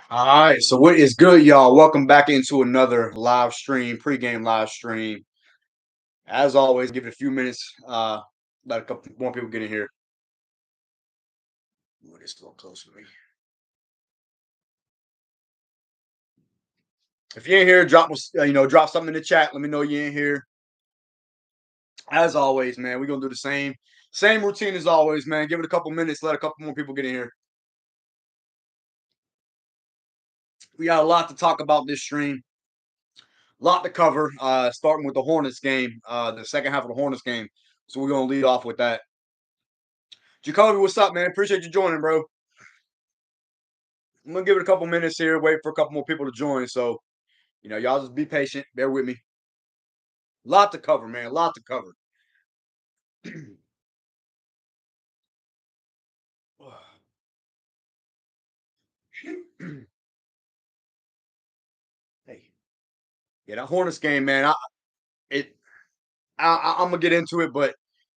All right, so what is good, y'all? Welcome back into another live stream, pregame live stream. As always, give it a few minutes. Let a couple more people get in here. Ooh, this is a little close to me. If you're in here, drop something in the chat. Let me know you're in here. As always, man, we're gonna do the same routine as always, man. Give it a couple minutes. Let a couple more people get in here. We got a lot to talk about this stream. A lot to cover. Starting with the Hornets game, the second half of the Hornets game. So we're gonna lead off with that. Jacoby, what's up, man? Appreciate you joining, bro. I'm gonna give it a couple minutes here, wait for a couple more people to join. So, y'all just be patient, bear with me. Lot to cover, man. A lot to cover. Hey, yeah, that Hornets game, man. It, I'm gonna get into it, but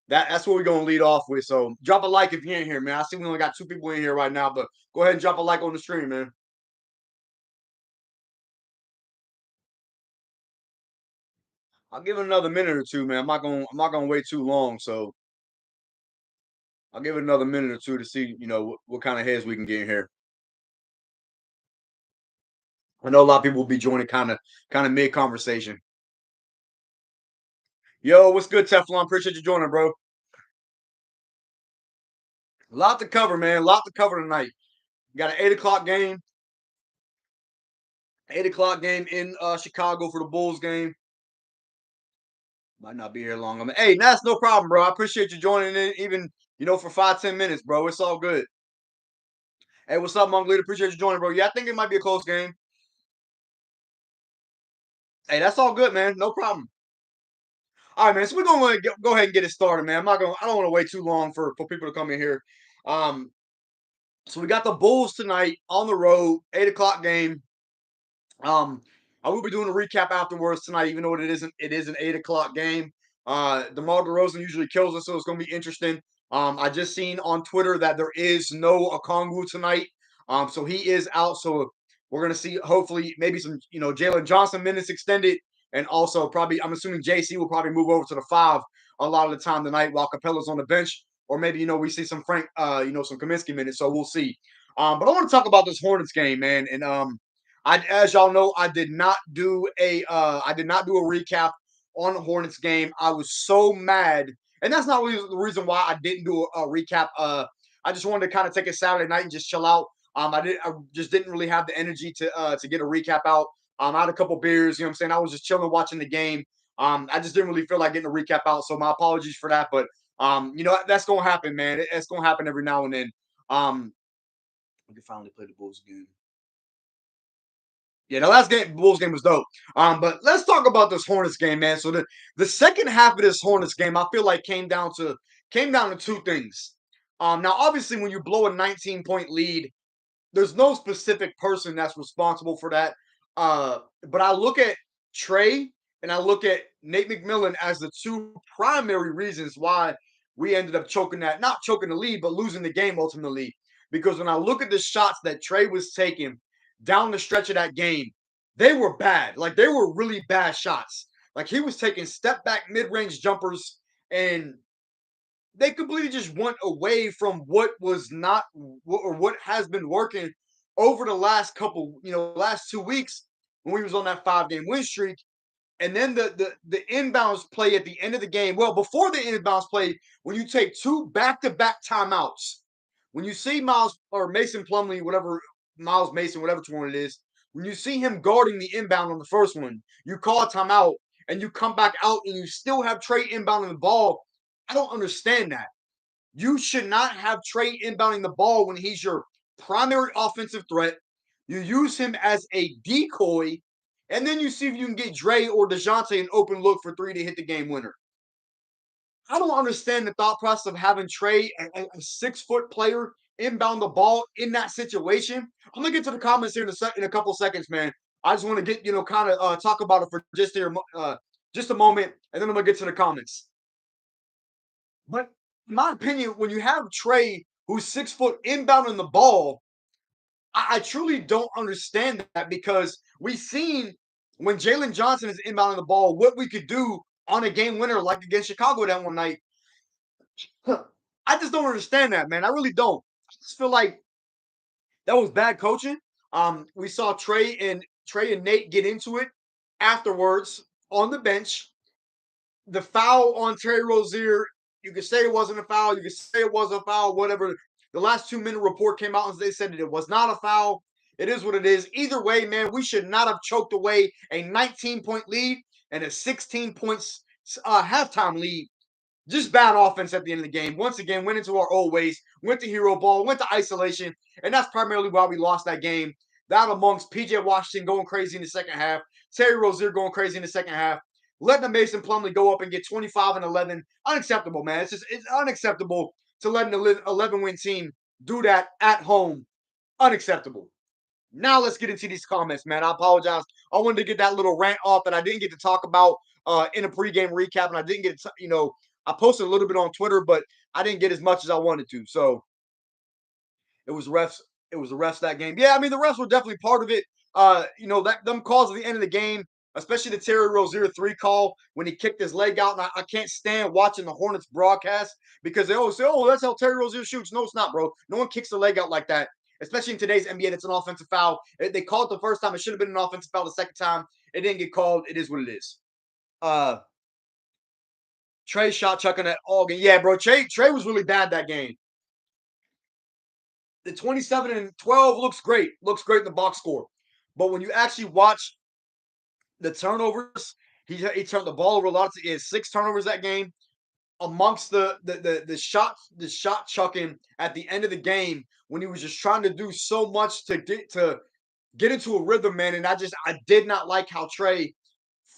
that's what we're gonna lead off with. So, drop a like if you're in here, man. I see we only got 2 people in here right now, but go ahead and drop a like on the stream, man. I'll give it another minute or two, man. I'm not gonna wait too long, so I'll give it another minute or two to see, what kind of heads we can get in here. I know a lot of people will be joining kind of mid conversation. Yo, what's good, Teflon? Appreciate you joining, bro. A lot to cover, man. A lot to cover tonight. Got an 8 o'clock game. 8 o'clock game in Chicago for the Bulls game. Might not be here long. Hey, that's no problem, bro. I appreciate you joining in, even for 5-10 minutes, bro. It's all good. Hey, what's up, Monk Leader? Appreciate you joining, bro. Yeah, I think it might be a close game. Hey, that's all good, man. No problem. All right, man. So we're gonna go ahead and get it started, man. I don't want to wait too long for people to come in here. Um, so we got the Bulls tonight on the road, 8 o'clock game. I will be doing a recap afterwards tonight, even though it is an 8 o'clock game. DeMar DeRozan usually kills us, so it's gonna be interesting. I just seen on Twitter that there is no Okongwu tonight. So he is out. So we're gonna see hopefully maybe some, Jalen Johnson minutes extended, and also probably I'm assuming JC will probably move over to the five a lot of the time tonight while Capella's on the bench. Or maybe we see some Frank, some Kaminsky minutes. So we'll see. But I want to talk about this Hornets game, man, and as y'all know, I did not do a recap on the Hornets game. I was so mad, and that's not really the reason why I didn't do a recap. I just wanted to kind of take a Saturday night and just chill out. I just didn't really have the energy to get a recap out. I had a couple beers, you know what I'm saying? I was just chilling watching the game. I just didn't really feel like getting a recap out. So my apologies for that. But that's gonna happen, man. It's gonna happen every now and then. We can finally play the Bulls again. Yeah, the last game, Bulls game was dope. But let's talk about this Hornets game, man. So the second half of this Hornets game, I feel like came down to two things. Now obviously when you blow a 19-point lead, there's no specific person that's responsible for that. But I look at Trey and I look at Nate McMillan as the two primary reasons why we ended up not choking the lead, but losing the game ultimately. Because when I look at the shots that Trey was taking down the stretch of that game, they were bad. Like they were really bad shots. Like he was taking step back mid range jumpers, and they completely just went away from what was not or what has been working over the last last 2 weeks when we was on that 5 game win streak. And then the inbounds play at the end of the game. Well, before the inbounds play, when you take two back-to-back timeouts, when you see Miles or Mason Plumlee, whatever Miles Mason, whatever one it is, when you see him guarding the inbound on the first one, you call a timeout and you come back out and you still have Trey inbounding the ball. I don't understand that. You should not have Trey inbounding the ball when he's your primary offensive threat. You use him as a decoy, and then you see if you can get Dre or DeJounte an open look for three to hit the game winner. I don't understand the thought process of having Trey, a 6 foot player, inbound the ball in that situation. I'm gonna get to the comments here in a couple seconds, man. I just want to get kind of talk about it for just a moment, and then I'm gonna get to the comments. But in my opinion, when you have Trey, who's 6 foot inbounding the ball, I truly don't understand that because we've seen when Jalen Johnson is inbounding the ball, what we could do on a game winner like against Chicago that one night. Huh. I just don't understand that, man. I really don't. I just feel like that was bad coaching. We saw Trey and Nate get into it afterwards on the bench. The foul on Terry Rozier, you could say it wasn't a foul, you could say it was a foul, whatever. The last 2 minute report came out and they said that it was not a foul. It is what it is. Either way, man, we should not have choked away a 19-point lead and a 16 points halftime lead. Just bad offense at the end of the game. Once again, went into our old ways, went to hero ball, went to isolation, and that's primarily why we lost that game. That amongst PJ Washington going crazy in the second half, Terry Rozier going crazy in the second half, letting the Mason Plumlee go up and get 25 and 11. Unacceptable, man. It's unacceptable to let an 11-win team do that at home. Unacceptable. Now let's get into these comments, man. I apologize. I wanted to get that little rant off that I didn't get to talk about in a pregame recap, and I didn't get to, I posted a little bit on Twitter, but I didn't get as much as I wanted to. So it was refs. It was the refs that game. Yeah, I mean the refs were definitely part of it. That them calls at the end of the game, especially the Terry Rozier 3 call when he kicked his leg out. And I can't stand watching the Hornets broadcast because they always say, "Oh, that's how Terry Rozier shoots." No, it's not, bro. No one kicks the leg out like that. Especially in today's NBA, that's an offensive foul. They called it the first time. It should have been an offensive foul the second time. It didn't get called. It is what it is. Uh, Trey shot chucking at all game. Yeah, bro. Trey was really bad that game. The 27 and 12 looks great. Looks great in the box score. But when you actually watch the turnovers, he turned the ball over a lot. He had 6 turnovers that game. Amongst the shot chucking at the end of the game when he was just trying to do so much to get into a rhythm, man. And I did not like how Trey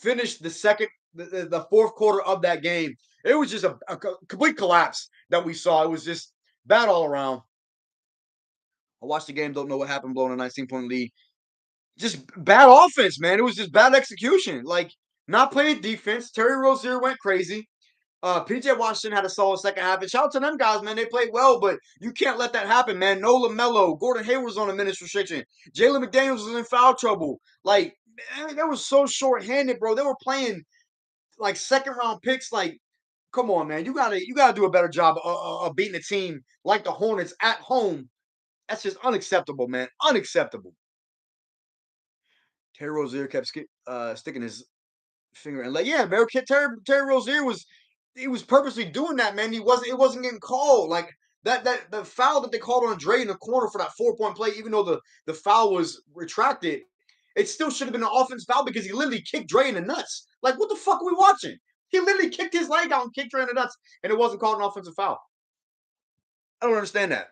finished the fourth quarter of that game. It was just a complete collapse that we saw. It was just bad all around. I watched the game, don't know what happened, blowing a 19-point lead. Just bad offense, man. It was just bad execution. Like not playing defense. Terry Rozier went crazy. PJ Washington had a solid second half. And shout out to them guys, man. They played well, but you can't let that happen, man. No LaMelo. Gordon Hayward's on a minutes restriction. Jalen McDaniels was in foul trouble. Like, man, they were so short-handed, bro. They were playing like second round picks. Like, come on, man. You gotta do a better job of beating a team like the Hornets at home. That's just unacceptable, man. Unacceptable. Terry Rozier kept sticking his finger and like, yeah, man. Terry Rozier was purposely doing that, man. It wasn't getting called. Like that the foul that they called on Dre in the corner for that 4-point play, even though the foul was retracted, it still should have been an offense foul because he literally kicked Dre in the nuts. Like, what the fuck are we watching? He literally kicked his leg out and kicked Dre in the nuts, and it wasn't called an offensive foul. I don't understand that.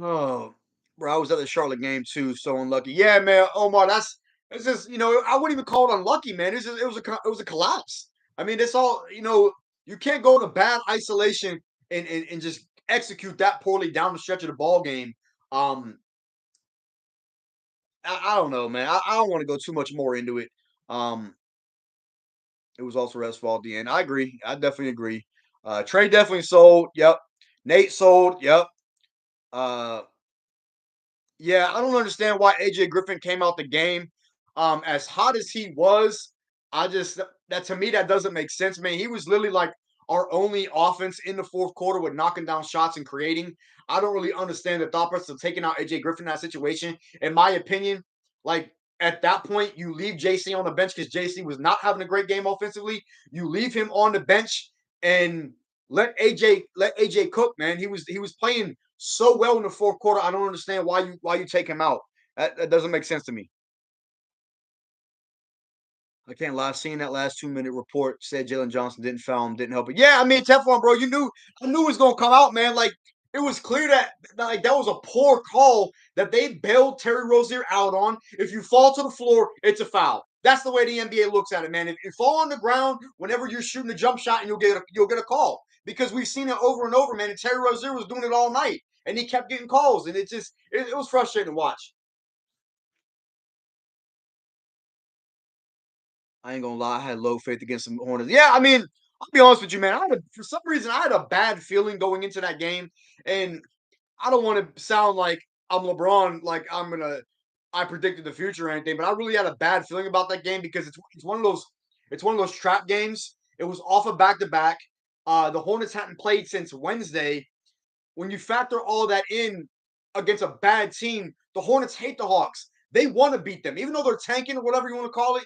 Oh, bro, I was at the Charlotte game too. So unlucky. Yeah, man. Omar, it's just I wouldn't even call it unlucky, man. It was a collapse. I mean, it's all you can't go to bad isolation and just execute that poorly down the stretch of the ball game. Um, I don't know, man. I don't want to go too much more into it. Um, it was also Red's fault at the end. I agree. I definitely agree. Trey definitely sold. Yep. Nate sold. Yep. Uh, Yeah, I don't understand why AJ Griffin came out the game as hot as he was. I just that to me that doesn't make sense, man. He was literally like our only offense in the fourth quarter with knocking down shots and creating. I don't really understand the thought process of taking out AJ Griffin in that situation. In my opinion, like at that point, you leave JC on the bench because JC was not having a great game offensively. You leave him on the bench and let AJ cook, man. He was playing so well in the fourth quarter. I don't understand why you take him out. That doesn't make sense to me. I can't lie. Seeing that last 2 minute report said Jalen Johnson didn't foul him, didn't help it. Yeah, I mean Teflon, bro. I knew it was gonna come out, man. Like it was clear that was a poor call that they bailed Terry Rozier out on. If you fall to the floor, it's a foul. That's the way the NBA looks at it, man. If you fall on the ground whenever you're shooting a jump shot, and you'll get a call because we've seen it over and over, man. And Terry Rozier was doing it all night, and he kept getting calls, and it was frustrating to watch. I ain't gonna lie, I had low faith against some Hornets. Yeah, I mean, I'll be honest with you, man. For some reason I had a bad feeling going into that game, and I don't want to sound like I'm LeBron, like I predicted the future or anything, but I really had a bad feeling about that game because it's one of those trap games. It was off of back to back. The Hornets hadn't played since Wednesday. When you factor all that in against a bad team, the Hornets hate the Hawks. They want to beat them, even though they're tanking or whatever you want to call it.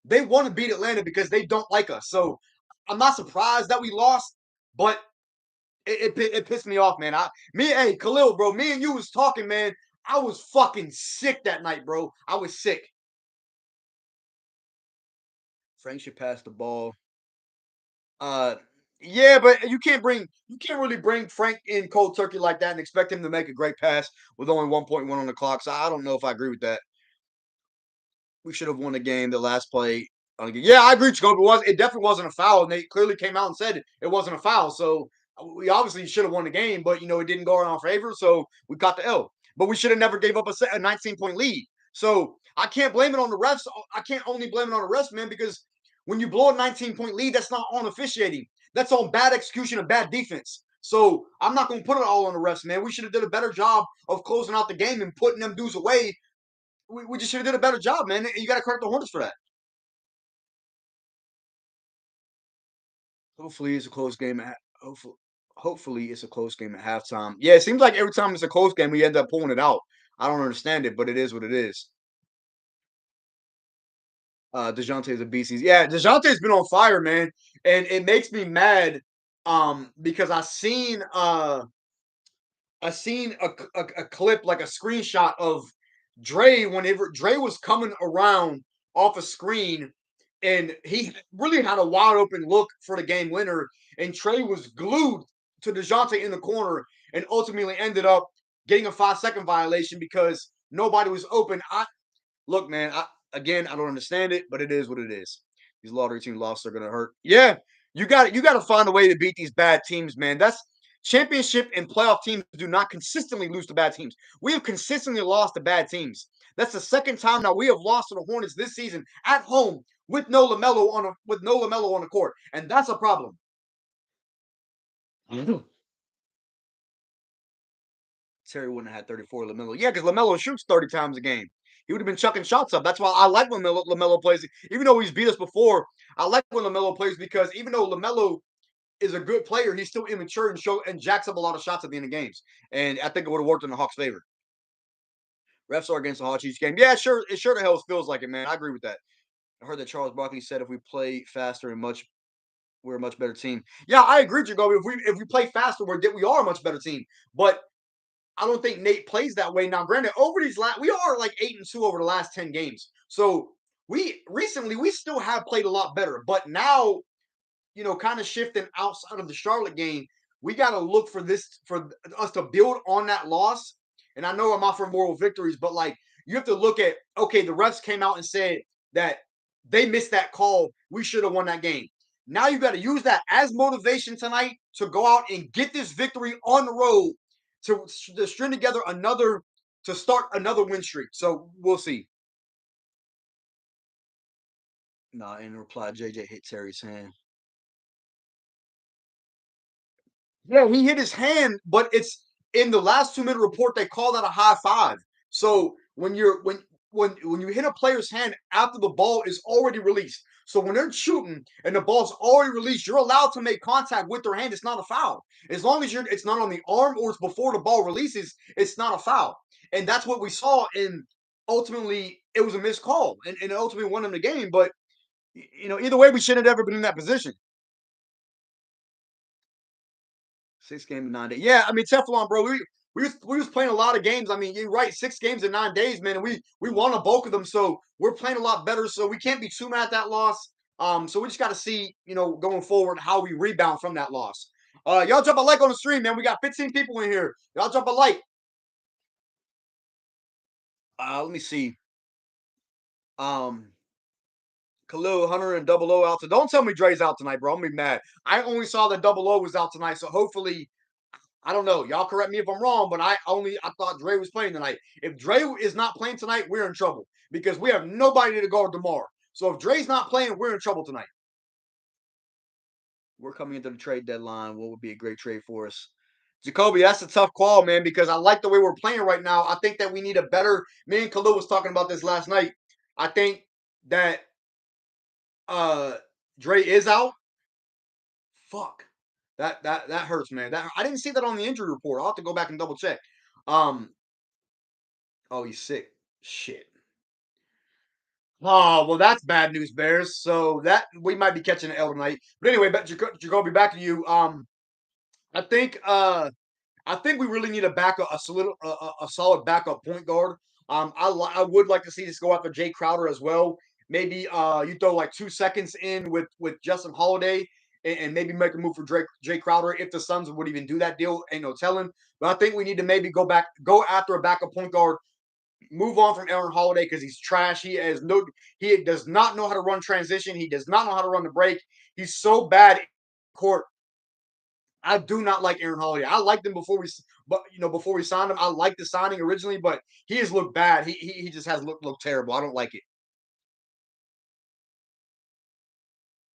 They want to beat Atlanta because they don't like us. So I'm not surprised that we lost, but it pissed me off, man. Hey Khalil, bro, me and you was talking, man. I was fucking sick that night, bro. I was sick. Frank should pass the ball. Uh, yeah, but you can't really bring Frank in cold turkey like that and expect him to make a great pass with only 1.1 on the clock. So I don't know if I agree with that. We should have won the game. The last play. Yeah, I agree, Jacob. It definitely wasn't a foul, and they clearly came out and said it wasn't a foul. So we obviously should have won the game, but it didn't go in our favor, so we got the L. But we should have never gave up a 19-point lead. So I can't blame it on the refs. I can't only blame it on the refs, man, because when you blow a 19-point lead, that's not on officiating. That's on bad execution and bad defense. So I'm not going to put it all on the refs, man. We should have did a better job of closing out the game and putting them dudes away. We just should have did a better job, man. You got to credit the Hornets for that. Hopefully, it's a close game. Hopefully, it's a close game at halftime. Yeah, it seems like every time it's a close game, we end up pulling it out. I don't understand it, but it is what it is. DeJounte is a beast. Yeah, DeJounte's been on fire, man, and it makes me mad. Because I seen a clip, like a screenshot of Dre whenever Dre was coming around off a screen, and he really had a wide open look for the game winner, and Trey was glued to DeJounte in the corner, and ultimately ended up getting a 5-second violation because nobody was open. Look, man. I don't understand it, but it is what it is. These lottery team losses are gonna hurt. Yeah, you got to find a way to beat these bad teams, man. That's championship and playoff teams do not consistently lose to bad teams. We have consistently lost to bad teams. That's the second time now we have lost to the Hornets this season at home with no Lamelo on the court, and that's a problem. Mhm. Terry wouldn't have had 34 Lamelo. Yeah, because Lamelo shoots 30 times a game. He would have been chucking shots up. That's why I like when Lamelo plays. Even though he's beat us before, I like when Lamelo plays because even though Lamelo is a good player, he's still immature and jacks up a lot of shots at the end of games. And I think it would have worked in the Hawks' favor. Refs are against the Hawks each game. Yeah, sure. It sure the hell feels like it, man. I agree with that. I heard that Charles Barkley said if we play faster and we're a much better team. Yeah, I agree, Jacoby. If we play faster, we are a much better team. But I don't think Nate plays that way. Now, granted, over these we are like 8-2 over the last 10 games. So we still have played a lot better. But now, kind of shifting outside of the Charlotte game, we got to look for us to build on that loss. And I know I'm out for moral victories, but like you have to look at okay, the refs came out and said that they missed that call. We should have won that game. Now you got to use that as motivation tonight to go out and get this victory on the road to string together to start another win streak. So we'll see. Nah, in reply, JJ hit Terry's hand. Yeah, he hit his hand, but it's in the last 2 minute report. They call that a high five. So when you hit a player's hand after the ball is already released, so when they're shooting and the ball's already released, you're allowed to make contact with their hand. It's not a foul as long as it's not on the arm or it's before the ball releases. It's not a foul, and that's what we saw. And ultimately, it was a missed call, and ultimately won them the game. But either way, we shouldn't have ever been in that position. 6 games in 9 days. Yeah, I mean Teflon, bro. We was playing a lot of games. I mean, you're right. 6 games in 9 days, man. And we won a bulk of them, so we're playing a lot better. So we can't be too mad at that loss. So we just got to see, going forward, how we rebound from that loss. Y'all drop a like on the stream, man. We got 15 people in here. Y'all drop a like. Let me see. Um, Khalil Hunter and Double O out. So don't tell me Dre's out tonight, bro. I'm gonna be mad. I only saw that Double O was out tonight, so hopefully I don't know. Y'all correct me if I'm wrong, but I thought Dre was playing tonight. If Dre is not playing tonight, we're in trouble because we have nobody to guard DeMar. So if Dre's not playing, we're in trouble tonight. We're coming into the trade deadline. What would be a great trade for us? Jacoby, that's a tough call, man, because I like the way we're playing right now. I think that we need a better. Me and Khalil was talking about this last night. I think that uh Dre is out. Fuck. That hurts, man. That I didn't see that on the injury report. I'll have to go back and double check. Um. Oh, he's sick. Shit. Oh well, that's bad news, Bears. So that we might be catching an L tonight. But anyway, Jacoby, back to you. I think I think we really need a backup, a solid backup point guard. I would like to see this go after Jay Crowder as well. Maybe you throw like 2 seconds in with Justin Holiday and maybe make a move for Jay Crowder if the Suns would even do that deal. Ain't no telling. But I think we need to maybe go after a backup point guard. Move on from Aaron Holiday because he's trash. He does not know how to run transition. He does not know how to run the break. He's so bad court. I do not like Aaron Holiday. I liked him before we signed him. I liked the signing originally, but he has looked bad. He just has looked terrible. I don't like it.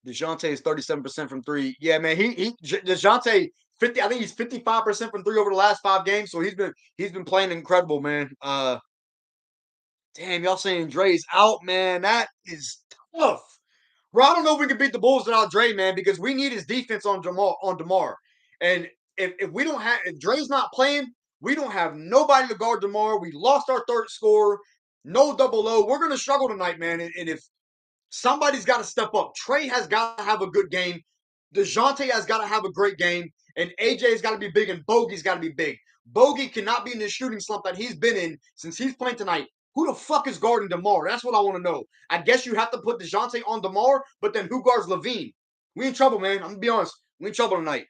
DeJounte is 37% from three. Yeah, man. DeJounte 50. I think he's 55% from three over the last 5 games. So he's been playing incredible, man. Damn, y'all saying Dre's out, man. That is tough. Bro, I don't know if we can beat the Bulls without Dre, man, because we need his defense on DeMar. And if we don't have if Dre's not playing, we don't have nobody to guard DeMar. We lost our third scorer, no double O. We're gonna struggle tonight, man. And if somebody's got to step up, Trey has got to have a good game. DeJounte has got to have a great game, and AJ's got to be big, and Bogey's got to be big. Bogey cannot be in the shooting slump that he's been in since he's playing tonight. Who the fuck is guarding DeMar? That's what I want to know. I guess you have to put DeJounte on DeMar, but then who guards Levine? We in trouble, man. I'm gonna be honest. We in trouble tonight.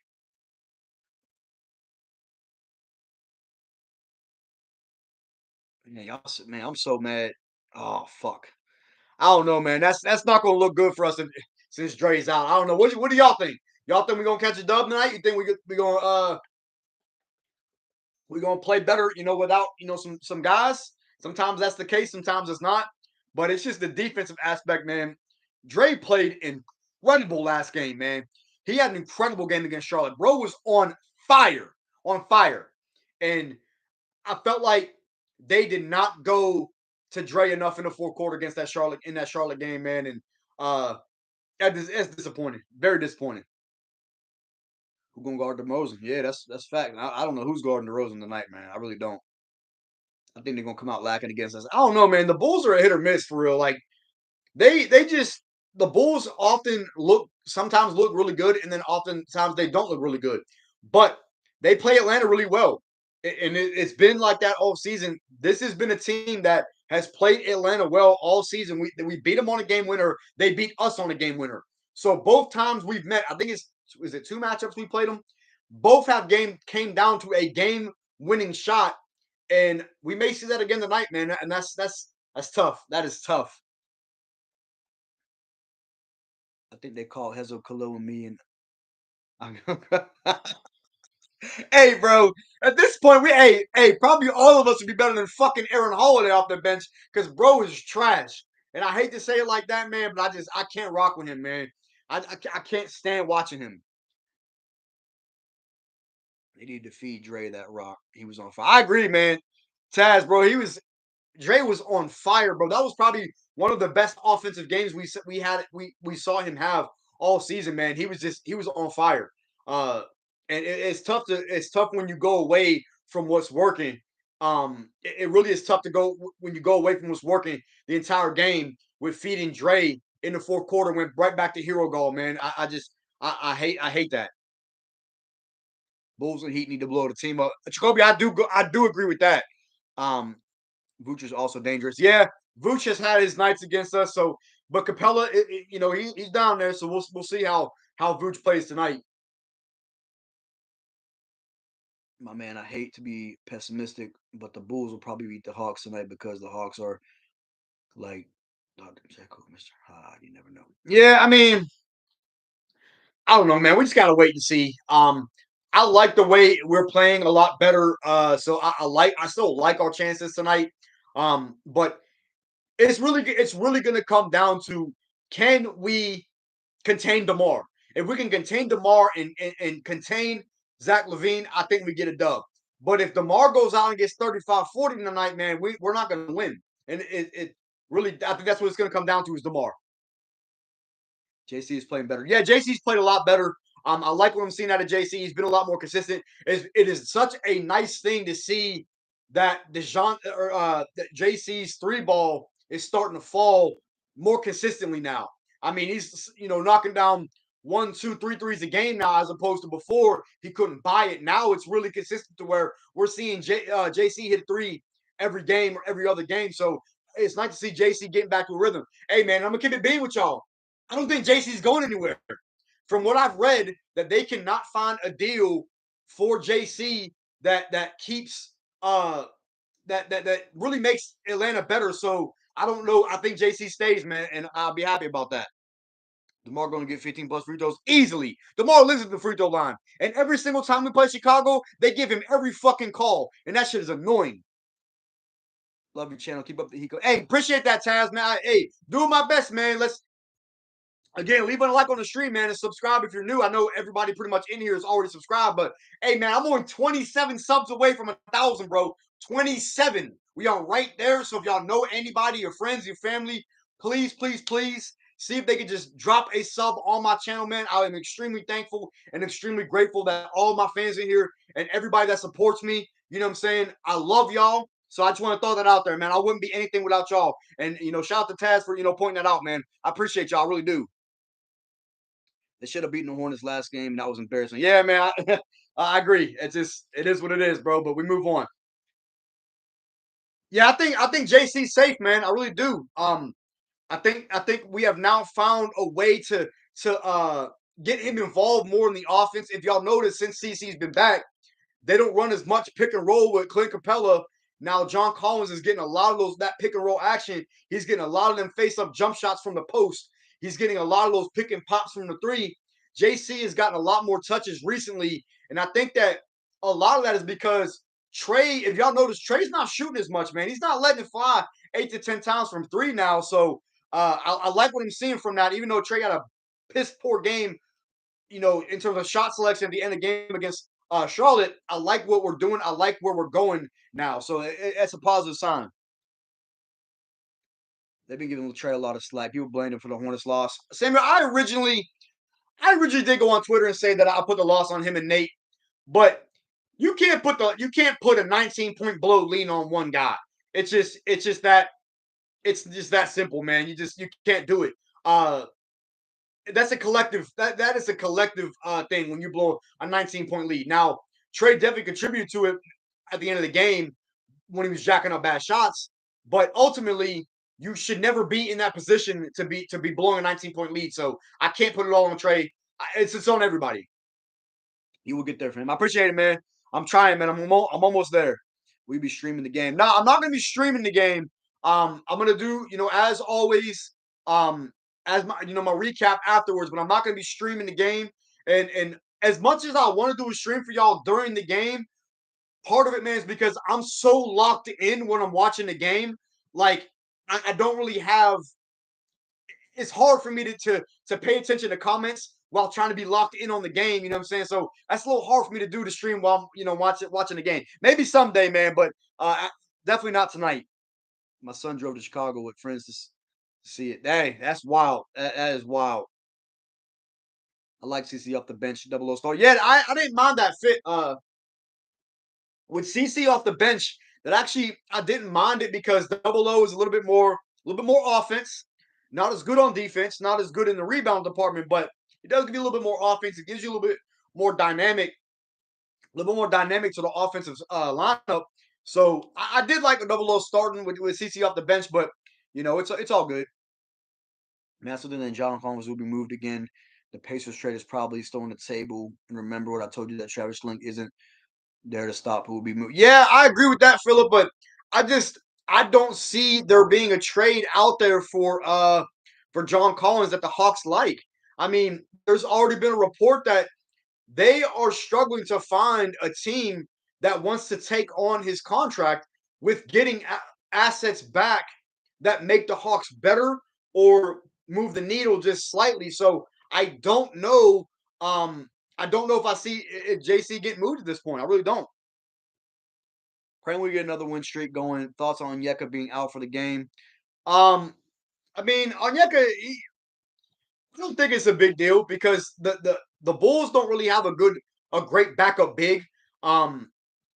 Man, man, I'm so mad. Oh fuck. I don't know, man. That's not gonna look good for us since Dre's out. I don't know. What do y'all think? Y'all think we're gonna catch a dub tonight? You think we gonna play better? Without some guys. Sometimes that's the case. Sometimes it's not. But it's just the defensive aspect, man. Dre played incredible last game, man. He had an incredible game against Charlotte. Bro was fire, on fire, and I felt like they did not go to Dre enough in the fourth quarter against that Charlotte game, man. And it's disappointing, very disappointing. Who gonna guard DeRozan? Yeah, that's fact. I don't know who's guarding DeRozan tonight, man. I really don't. I think they're gonna come out lacking against us. I don't know, man. The Bulls are a hit or miss for real. Like they just the Bulls often sometimes look really good, and then oftentimes they don't look really good. But they play Atlanta really well, and it's been like that all season. This has been a team that has played Atlanta well all season. We beat them on a game winner. They beat us on a game winner. So both times we've met, I think is it 2 matchups we played them. Both have came down to a game winning shot, and we may see that again tonight, man. And that's tough. That is tough. I think they called Hezo Khalil and me, and hey, bro. At this point, probably all of us would be better than fucking Aaron Holiday off the bench because bro is trash. And I hate to say it like that, man, but I can't rock with him, man. I can't stand watching him. They need to feed Dre that rock. He was on fire. I agree, man. Taz, bro, Dre was on fire, bro. That was probably one of the best offensive games we saw him have all season, man. He was on fire. Uh, and it's tough when you go away from what's working. It really is tough to go when you go away from what's working the entire game with feeding Dre in the fourth quarter, went right back to hero goal, man. I hate that. Bulls and Heat need to blow the team up. Jacoby, I do agree with that. Um, Vooch is also dangerous. Yeah, Vooch has had his nights against us. So, but Capella, he's down there. So we'll see how Vooch plays tonight. My man, I hate to be pessimistic, but the Bulls will probably beat the Hawks tonight because the Hawks are like Dr. Jekyll, Mr. Hyde. You never know. Yeah, I mean, I don't know, man. We just gotta wait and see. I like the way we're playing a lot better. So I still like our chances tonight. But it's really going to come down to can we contain Demar? If we can contain Demar and contain Zach LaVine, I think we get a dub. But if DeMar goes out and gets 35, 40 tonight, man, we're not going to win. And it really, I think that's what it's going to come down to is DeMar. JC is playing better. Yeah, JC's played a lot better. I like what I'm seeing out of JC. He's been a lot more consistent. It is such a nice thing to see that that JC's three ball is starting to fall more consistently now. I mean, he's knocking down one, two, three threes a game now, as opposed to before he couldn't buy it. Now it's really consistent to where we're seeing JC hit a three every game or every other game. So it's nice to see JC getting back to a rhythm. Hey man, I'm gonna keep it being with y'all. I don't think JC's going anywhere. From what I've read, that they cannot find a deal for JC that keeps that really makes Atlanta better. So I don't know. I think JC stays, man, and I'll be happy about that. DeMar going to get 15 plus free throws easily. DeMar lives at the free throw line, and every single time we play Chicago, they give him every fucking call, and that shit is annoying. Love your channel. Keep up the heat. Hey, appreciate that, Taz, man. Hey, doing my best, man. Let's Again, leave a like on the stream, man, and subscribe if you're new. I know everybody pretty much in here is already subscribed, but hey, man, I'm only 27 subs away from 1,000, bro. 27. We are right there. So if y'all know anybody, your friends, your family, please, please, please see if they can just drop a sub on my channel, man. I am extremely thankful and extremely grateful that all my fans in here and everybody that supports me, you know what I'm saying? I love y'all. So I just want to throw that out there, man. I wouldn't be anything without y'all. And, shout out to Taz for, pointing that out, man. I appreciate y'all. I really do. They should have beaten the Hornets last game, and that was embarrassing. Yeah, man, I agree. It is what it is, bro. But we move on. Yeah, I think JC's safe, man. I really do. I think we have now found a way to get him involved more in the offense. If y'all notice, since CC's been back, they don't run as much pick and roll with Clint Capella. Now John Collins is getting a lot of that pick and roll action. He's getting a lot of them face up jump shots from the post. He's getting a lot of those pick and pops from the three. JC has gotten a lot more touches recently, and I think that a lot of that is because Trey. If y'all notice, Trey's not shooting as much, man. He's not letting it fly 8 to 10 times from three now. So I like what I'm seeing from that. Even though Trey got a piss poor game, in terms of shot selection at the end of the game against Charlotte, I like what we're doing. I like where we're going now. So it's a positive sign. They've been giving Trey a lot of slack. People blamed him for the Hornets loss. Samuel, I originally did go on Twitter and say that I put the loss on him and Nate, but you can't put a 19-point blow lean on one guy. It's just that simple, man. You can't do it. That's a collective that is a collective thing when you blow a 19-point lead. Now, Trey definitely contributed to it at the end of the game when he was jacking up bad shots, but ultimately you should never be in that position to be blowing a 19-point lead. So I can't put it all on Trey. It's on everybody. You will get there for him. I appreciate it, man. I'm trying, man. I'm almost there. We be streaming the game. No, I'm not gonna be streaming the game. I'm gonna do, as always, as my recap afterwards, but I'm not gonna be streaming the game. And as much as I want to do a stream for y'all during the game, part of it, man, is because I'm so locked in when I'm watching the game. Like I don't really have. It's hard for me to pay attention to comments while trying to be locked in on the game. You know what I'm saying? So that's a little hard for me to do the stream while I'm watching the game. Maybe someday, man, but definitely not tonight. My son drove to Chicago with friends to see it. Hey, that's wild. That is wild. I like CC off the bench, double O star. Yeah, I didn't mind that fit. With CC off the bench, that actually I didn't mind it because double O is a little bit more offense. Not as good on defense, not as good in the rebound department, but it does give you a little bit more offense. It gives you a little bit more dynamic, to the offensive lineup. So I did like a double O starting with CC off the bench, but it's all good. Master and John Collins will be moved again. The Pacers trade is probably still on the table. And remember what I told you that Travis Link isn't there to stop who will be moved. Yeah, I agree with that, Philip, but I don't see there being a trade out there for John Collins that the Hawks like. I mean, there's already been a report that they are struggling to find a team that wants to take on his contract with getting assets back that make the Hawks better or move the needle just slightly. So I don't know. I don't know if I see if JC getting moved at this point. I really don't. Praying we get another win streak going. Thoughts on Onyeka being out for the game? Um, I mean, Onyeka, I don't think it's a big deal because the Bulls don't really have a great backup big. Um,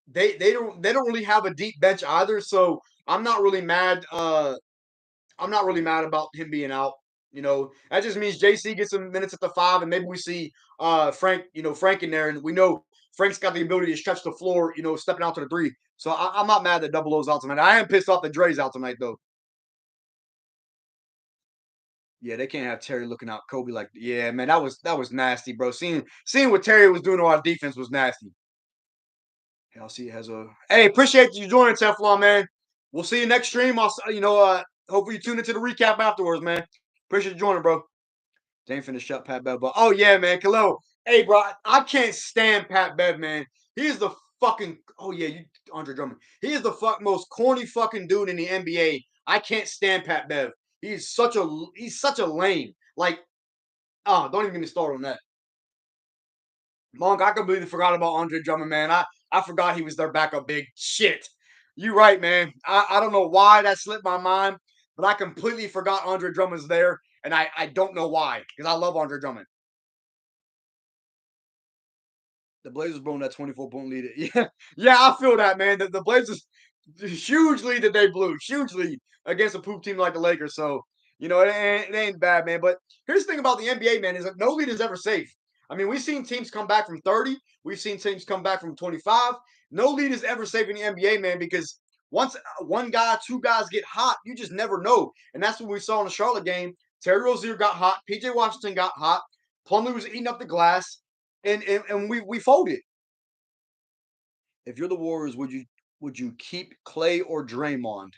they don't really have a deep bench either. So I'm not really mad. I'm not really mad about him being out. That just means JC gets some minutes at the five, and maybe we see Frank, Frank in there, and we know Frank's got the ability to stretch the floor, stepping out to the three. So I'm not mad that Double O's out tonight. I am pissed off that Dre's out tonight though. Yeah, they can't have Terry looking out Kobe like, yeah, man, that was nasty, bro. Seeing what Terry was doing to our defense was nasty. LC has a hey, appreciate you joining Teflon, man. We'll see you next stream. Hopefully you tune into the recap afterwards, man. Appreciate you joining, bro. They ain't finna shut Pat Bev, but oh yeah, man, Khalil. Hey, bro, I can't stand Pat Bev, man. He is the fucking Andre Drummond. He is the most corny fucking dude in the NBA. I can't stand Pat Bev. He's such a lame. Like, don't even get me started on that. Monk, I completely forgot about Andre Drummond, man. I forgot he was their backup big. Shit. You right, man. I don't know why that slipped my mind, but I completely forgot Andre Drummond's there, and I don't know why, because I love Andre Drummond. The Blazers blowing that 24-point lead. Yeah, yeah, I feel that, man. The Blazers huge lead that they blew, huge lead against a poop team like the Lakers. So it ain't bad, man. But here's the thing about the NBA, man, is that no lead is ever safe. I mean, we've seen teams come back from 30. We've seen teams come back from 25. No lead is ever safe in the NBA, man, because once one guy, two guys get hot, you just never know. And that's what we saw in the Charlotte game. Terry Rozier got hot. PJ Washington got hot. Plumlee was eating up the glass, and we folded. If you're the Warriors, would you keep Clay or Draymond?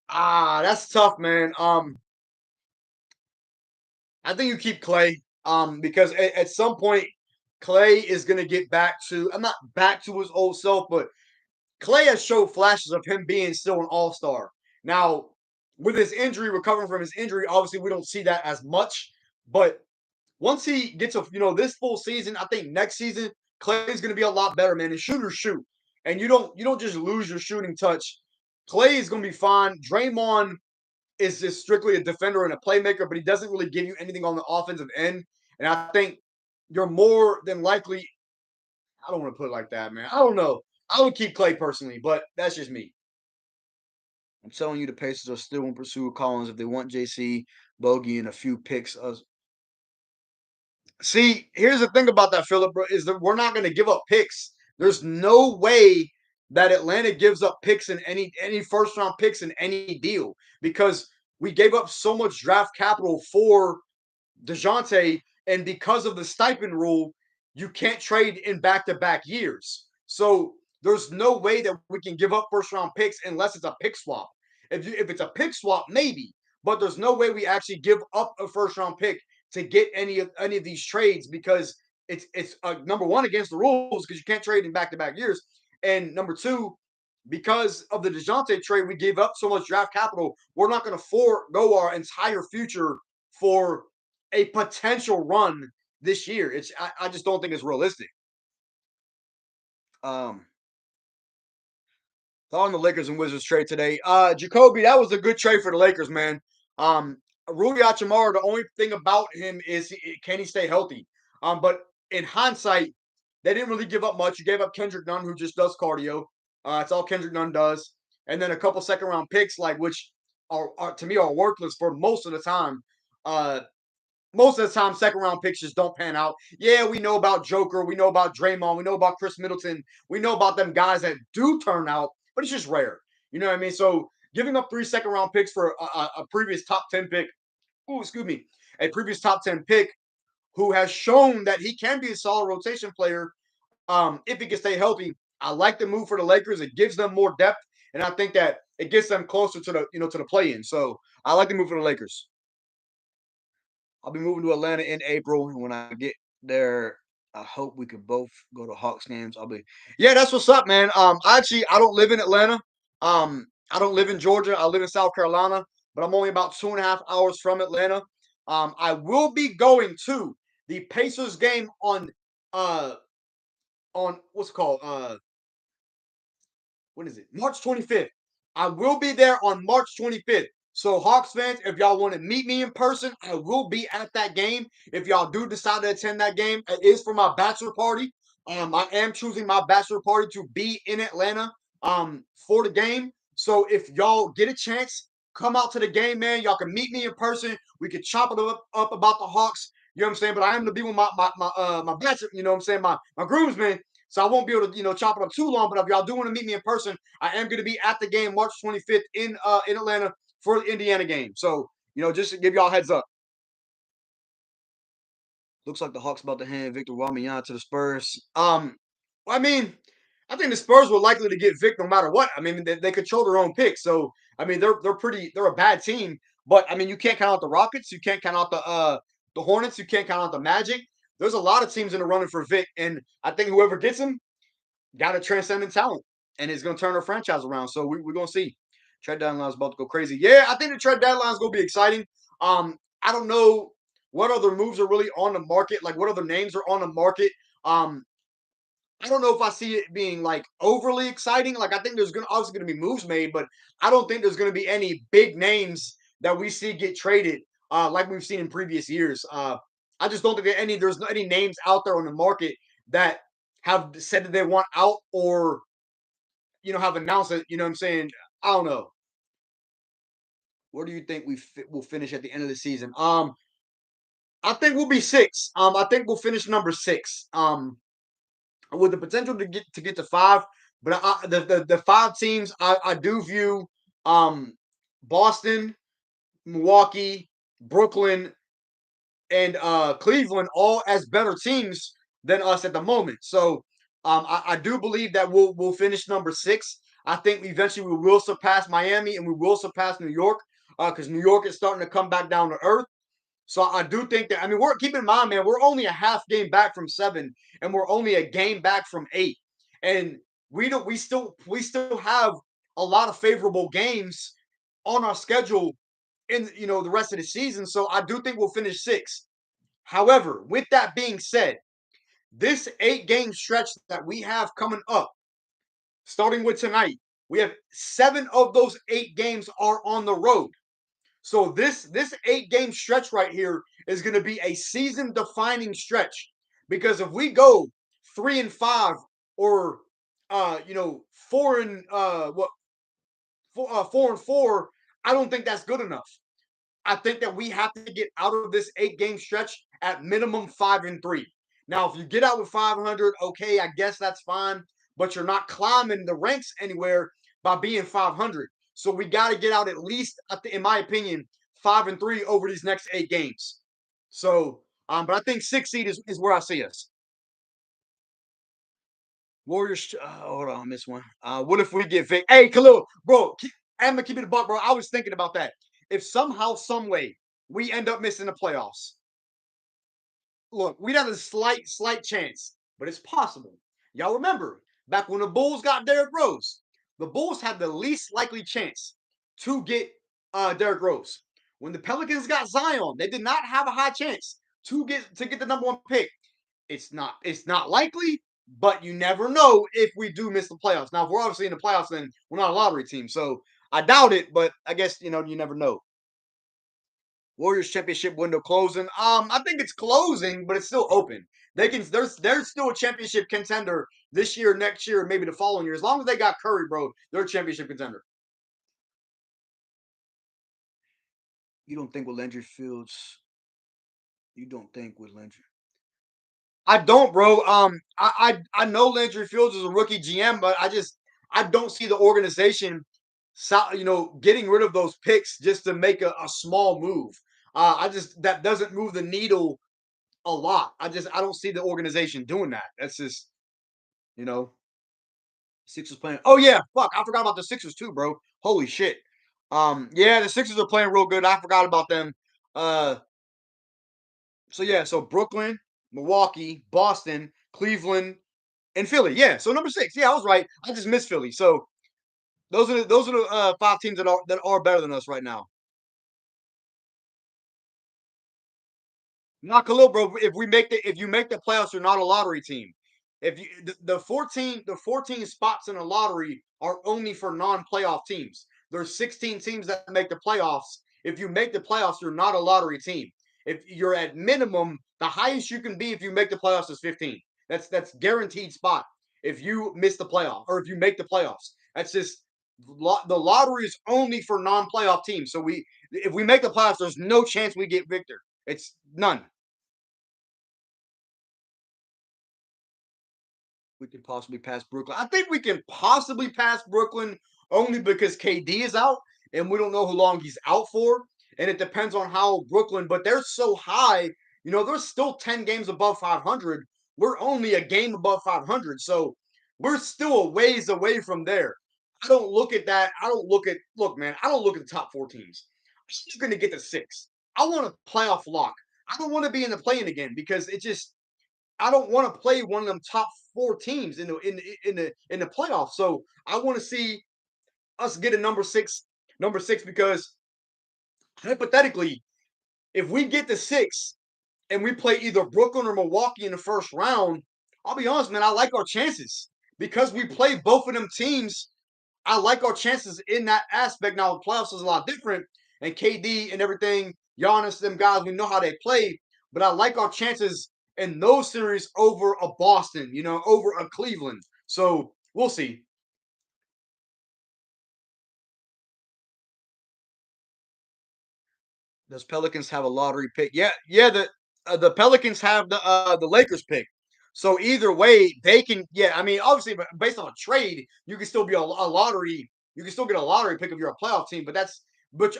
That's tough, man. I think you keep Clay. Because at some point Clay is gonna get back to I'm not back to his old self, but Clay has showed flashes of him being still an all-star. Now, with his injury, recovering from his injury, obviously we don't see that as much. But once he gets this full season, I think next season Clay's going to be a lot better, man. And shooters shoot, and you don't just lose your shooting touch. Clay is going to be fine. Draymond is just strictly a defender and a playmaker, but he doesn't really give you anything on the offensive end. And I think you're more than likely. I don't want to put it like that, man. I don't know. I would keep Clay personally, but that's just me. I'm telling you, the Pacers are still in pursuit of Collins if they want JC, Bogey, and a few picks. See, here's the thing about that, Philip, is that we're not going to give up picks. There's no way that Atlanta gives up picks in any first round picks in any deal because we gave up so much draft capital for DeJounte, and because of the stipend rule, you can't trade in back-to-back years. So there's no way that we can give up first round picks unless it's a pick swap. If it's a pick swap, maybe, but there's no way we actually give up a first round pick to get any of these trades because it's number one against the rules because you can't trade in back-to-back years, and number two, because of the DeJounte trade, we gave up so much draft capital. We're not going to forego our entire future for a potential run this year. I just don't think it's realistic. Um, on the Lakers and Wizards trade today. Jacoby, that was a good trade for the Lakers, man. Rui Hachimura, the only thing about him is can he stay healthy? But in hindsight, they didn't really give up much. You gave up Kendrick Nunn, who just does cardio. It's all Kendrick Nunn does, and then a couple second round picks, like which are to me are worthless for most of the time. Most of the time, second round picks just don't pan out. Yeah, we know about Joker, we know about Draymond, we know about Chris Middleton, we know about them guys that do turn out, but it's just rare. You know what I mean? So giving up 3 second round picks for a previous top 10 pick, a previous top 10 pick who has shown that he can be a solid rotation player if he can stay healthy. I like the move for the Lakers. It gives them more depth, and I think that it gets them closer to the play-in. So I like the move for the Lakers. I'll be moving to Atlanta in April, and when I get there, I hope we could both go to Hawks games. Yeah, that's what's up, man. I don't live in Atlanta. I don't live in Georgia. I live in South Carolina, but I'm only about 2.5 hours from Atlanta. I will be going to the Pacers game on uh on what's it called when is it? March 25th. I will be there on March 25th. So, Hawks fans, if y'all want to meet me in person, I will be at that game. If y'all do decide to attend that game, it is for my bachelor party. I am choosing my bachelor party to be in Atlanta for the game. So, if y'all get a chance, come out to the game, man. Y'all can meet me in person. We can chop it up about the Hawks. You know what I'm saying? But I am to be with my bachelor, you know what I'm saying, my groomsmen. So I won't be able to, chop it up too long. But if y'all do want to meet me in person, I am going to be at the game March 25th in Atlanta for the Indiana game. So, just to give y'all a heads up. Looks like the Hawks about to hand Victor Wembanyama to the Spurs. I mean, I think the Spurs were likely to get Vic no matter what. I mean, they control their own pick, so I mean, they're a bad team. But I mean, you can't count out the Rockets, you can't count out the Hornets, you can't count out the Magic. There's a lot of teams in the running for Vic, and I think whoever gets him got a transcendent talent, and it's going to turn our franchise around. So we're going to see. Trade deadline is about to go crazy. Yeah, I think the trade deadline is going to be exciting. I don't know what other moves are really on the market, like what other names are on the market. Um, I don't know if I see it being like overly exciting. Like I think there's gonna obviously gonna be moves made, but I don't think there's gonna be any big names that we see get traded like we've seen in previous years. I just don't think there's any names out there on the market that have said that they want out or have announced it. You know what I'm saying? I don't know. Where do you think will finish at the end of the season? I think we'll be six. I think we'll finish number six. With the potential to get to five. But the five teams I do view Boston, Milwaukee, Brooklyn, and Cleveland all as better teams than us at the moment. So I do believe that we'll finish number six. I think eventually we will surpass Miami and we will surpass New York because New York is starting to come back down to earth. So I do think that we're keep in mind, man, we're only a half game back from seven, and we're only a game back from eight. And we still have a lot of favorable games on our schedule in the rest of the season. So I do think we'll finish six. However, with that being said, this 8 game stretch that we have coming up, starting with tonight, we have 7 of those 8 games are on the road. So this 8 game stretch right here is going to be a season defining stretch because if we go 3-5 or 4-4, I don't think that's good enough. I think that we have to get out of this 8 game stretch at minimum 5-3. Now, if you get out with 500, okay, I guess that's fine, but you're not climbing the ranks anywhere by being 500. So we got to get out at least, in my opinion, 5-3 over these next 8 games. So, but I think 6 seed is where I see us. Warriors. Hold on, I missed one. What if we get Vic? Hey, Khalil, bro, I'm gonna keep it a buck, bro. I was thinking about that. If somehow, some way, we end up missing the playoffs, look, we'd have a slight chance, but it's possible. Y'all remember back when the Bulls got Derrick Rose, the Bulls had the least likely chance to get Derrick Rose. When the Pelicans got Zion, they did not have a high chance to get the number one pick. It's not likely, but you never know if we do miss the playoffs. Now, if we're obviously in the playoffs, then we're not a lottery team, so I doubt it. But I guess you never know. Warriors championship window closing. I think it's closing, but it's still open. There's still a championship contender this year, next year, maybe the following year. As long as they got Curry, bro, they're a championship contender. You don't think with Landry Fields? You don't think with Landry? I don't, bro. I know Landry Fields is a rookie GM, but I don't see the organization, getting rid of those picks just to make a small move. That doesn't move the needle a lot. I don't see the organization doing that. That's just you know Sixers playing. Oh yeah, fuck, I forgot about the Sixers too, bro. Holy shit. Yeah, the Sixers are playing real good. I forgot about them. Uh, so yeah, so Brooklyn, Milwaukee, Boston, Cleveland, and Philly. Yeah, so number six. Yeah, I was right. I just missed Philly. So those are the 5 teams that are better than us right now. Not Khalil, bro. If you make the playoffs, you're not a lottery team. If you the 14 spots in a lottery are only for non-playoff teams. There's 16 teams that make the playoffs. If you make the playoffs, you're not a lottery team. If you're at minimum, the highest you can be if you make the playoffs is 15. That's guaranteed spot. If you miss the playoff or if you make the playoffs, that's just the lottery is only for non-playoff teams. So if we make the playoffs, there's no chance we get Victor. It's none. We could possibly pass Brooklyn. I think we can possibly pass Brooklyn only because KD is out and we don't know how long he's out for. And it depends on how Brooklyn, but they're so high. They're still 10 games above 500. We're only a game above 500. So we're still a ways away from there. I don't look at that. Look, man, I don't look at the top four teams. I'm just going to get to six. I want a playoff lock. I don't want to be in the playing again because I don't want to play one of them top four teams in the playoffs. So I want to see us get a number six because hypothetically, if we get to six and we play either Brooklyn or Milwaukee in the first round, I'll be honest, man, I like our chances because we play both of them teams. I like our chances in that aspect. Now the playoffs is a lot different, and KD and everything, Giannis, them guys, we know how they play. But I like our chances in those series over a Boston, over a Cleveland. So we'll see. Does Pelicans have a lottery pick? Yeah, yeah. The Pelicans have the Lakers pick. So either way, they can. Yeah, I mean, obviously, but based on a trade, you can still be a lottery. You can still get a lottery pick if you're a playoff team. But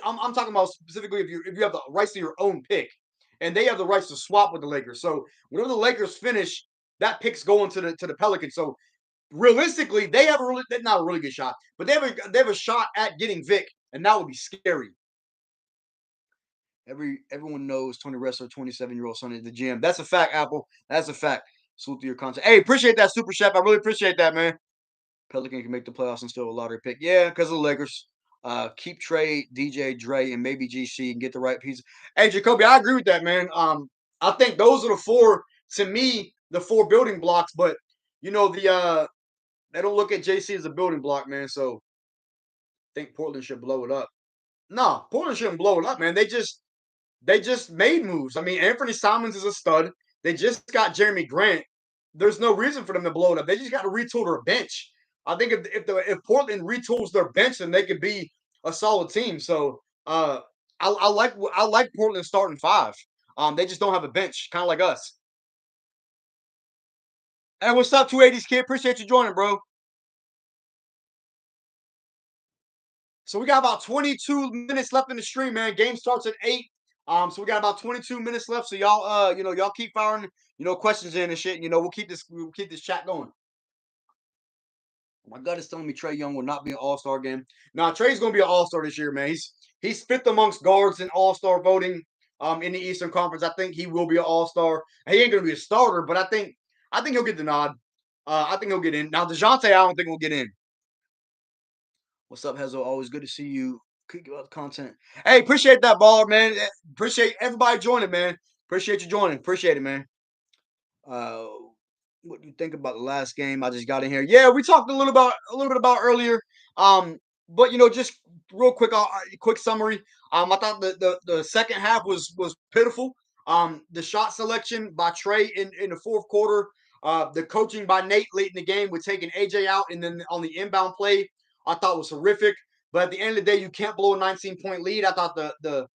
I'm talking about specifically if you have the rights to your own pick, and they have the rights to swap with the Lakers. So whenever the Lakers finish, that pick's going to the Pelicans. So realistically, they have not a really good shot, but they have a shot at getting Vic, and that would be scary. Everyone knows Tony Wrestler, 27-year-old son at the gym. That's a fact, Apple. That's a fact. Salute to your content. Hey, appreciate that, Super Chef. I really appreciate that, man. Pelican can make the playoffs and still a lottery pick. Yeah, because of the Lakers. Keep Trey, DJ, Dre, and maybe GC and get the right pieces. Hey, Jacoby, I agree with that, man. I think those are the four, to me, the four building blocks. But they don't look at JC as a building block, man. So I think Portland should blow it up. No, Portland shouldn't blow it up, man. They just made moves. I mean, Anthony Simons is a stud. They just got Jeremy Grant. There's no reason for them to blow it up. They just got to retool their bench. I think if Portland retools their bench, then they could be a solid team. So I like Portland starting five. They just don't have a bench, kind of like us. Hey, what's up, 280s kid? Appreciate you joining, bro. So we got about 22 minutes left in the stream, man. Game starts at 8. So we got about 22 minutes left. So y'all keep firing, questions in and shit. We'll keep this chat going. My gut is telling me Trey Young will not be an All-Star game. Nah, Trey's gonna be an All-Star this year, man. He's fifth amongst guards in All-Star voting. In the Eastern Conference, I think he will be an All-Star. He ain't gonna be a starter, but I think he'll get the nod. I think he'll get in. Now Dejounte, I don't think will get in. What's up, Hezo? Always good to see you. Could give out the content. Hey, appreciate that, baller, man. Appreciate everybody joining, man. Appreciate you joining. Appreciate it, man. Uh, what do you think about the last game? I just got in here. Yeah, we talked a little bit about earlier. Um, but just real quick, quick summary. I thought the second half was pitiful. The shot selection by Trey in the fourth quarter. The coaching by Nate late in the game with taking AJ out, and then on the inbound play, I thought was horrific. But at the end of the day, you can't blow a 19-point lead. I thought the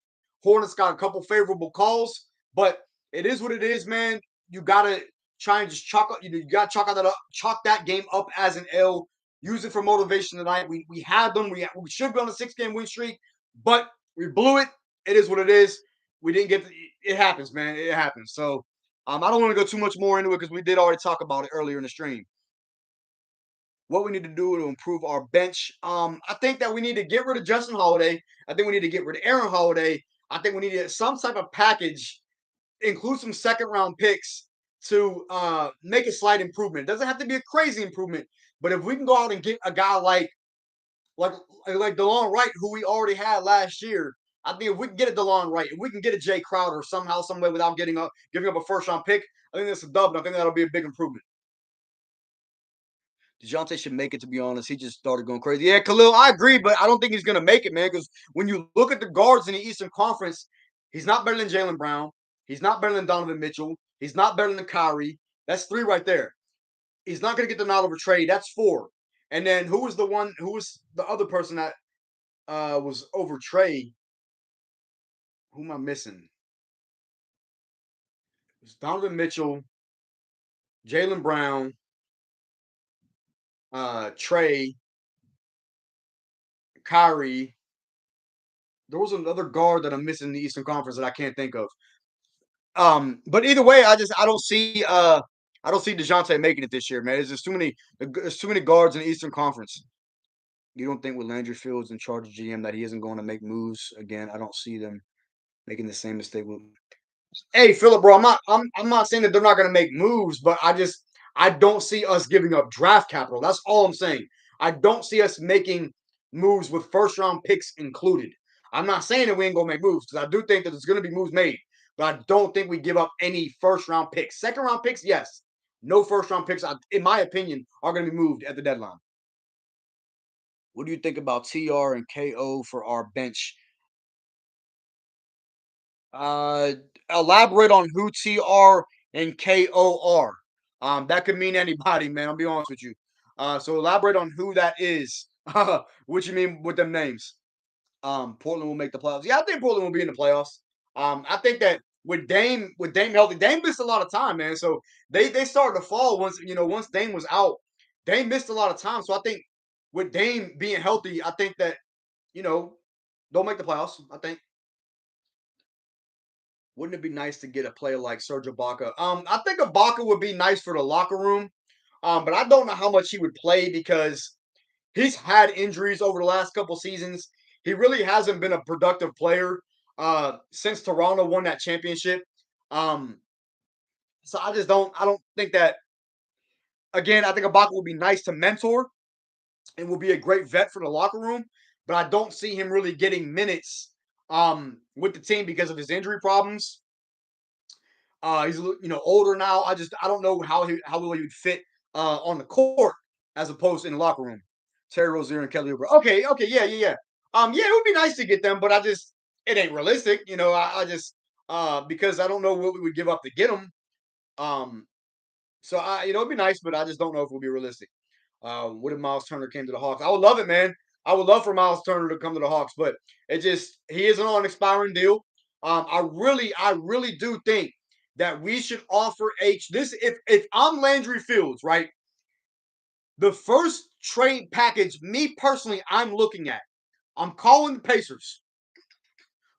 Hornets got a couple favorable calls, but it is what it is, man. You gotta try and just chalk that game up as an L. Use it for motivation tonight. We had them. We should be on a 6-game win streak, but we blew it. It is what it is. We didn't get it happens, man. It happens. So I don't want to go too much more into it because we did already talk about it earlier in the stream. What we need to do to improve our bench. I think that we need to get rid of Justin Holiday. I think we need to get rid of Aaron Holiday. I think we need to get some type of package, include some second round picks to make a slight improvement. It doesn't have to be a crazy improvement, but if we can go out and get a guy like DeLon Wright, who we already had last year, I think if we can get a DeLon Wright, if we can get a Jay Crowder somehow, some way without giving up a first round pick, I think that's a dub. And I think that'll be a big improvement. DeJounte should make it, to be honest. He just started going crazy. Yeah, Khalil, I agree, but I don't think he's going to make it, man, because when you look at the guards in the Eastern Conference, he's not better than Jaylen Brown. He's not better than Donovan Mitchell. He's not better than Kyrie. That's three right there. He's not going to get the nod over trade. That's four. And then who was the one? Who was the other person that was over trade? Who am I missing? It was Donovan Mitchell, Jaylen Brown, Trey, Kyrie. There was another guard that I'm missing in the Eastern Conference that I can't think of. But either way, I don't see DeJounte making it this year, man. There's too many guards in the Eastern Conference. You don't think with Landry Fields in charge of GM that he isn't going to make moves again? I don't see them making the same mistake with. Hey, Philip, bro, I'm not saying that they're not going to make moves, but I don't see us giving up draft capital. That's all I'm saying. I don't see us making moves with first round picks included. I'm not saying that we ain't gonna make moves because I do think that there's going to be moves made, but I don't think we give up any first round picks. Second round picks, yes. No first round picks, in my opinion, are going to be moved at the deadline. What do you think about TR and KO for our bench? Uh, Elaborate on who TR and KO are. That could mean anybody, man. I'll be honest with you. So elaborate on who that is. What you mean with them names? Portland will make the playoffs. Yeah, I think Portland will be in the playoffs. I think that with Dame healthy, Dame missed a lot of time, man. So they started to fall once Dame was out. Dame missed a lot of time. So I think with Dame being healthy, I think that you know they'll make the playoffs. I think. Wouldn't it be nice to get a player like Serge Ibaka? I think Ibaka would be nice for the locker room, but I don't know how much he would play because he's had injuries over the last couple seasons. He really hasn't been a productive player since Toronto won that championship. Um, so I don't think that. Again, I think Ibaka would be nice to mentor and will be a great vet for the locker room, but I don't see him really getting minutes with the team because of his injury problems. He's older now. I don't know how well he would fit on the court as opposed to in the locker room. Terry Rozier and Kelly Oubre. Okay, yeah. Yeah, it would be nice to get them, but it ain't realistic. I just because I don't know what we would give up to get them. Um, so it'd be nice, but I just don't know if it would be realistic. What if Miles Turner came to the Hawks? I would love it, man. I would love for Miles Turner to come to the Hawks, but he is on an expiring deal. I really do think that we should offer this if I'm Landry Fields, right? The first trade package, me personally, I'm looking at. I'm calling the Pacers.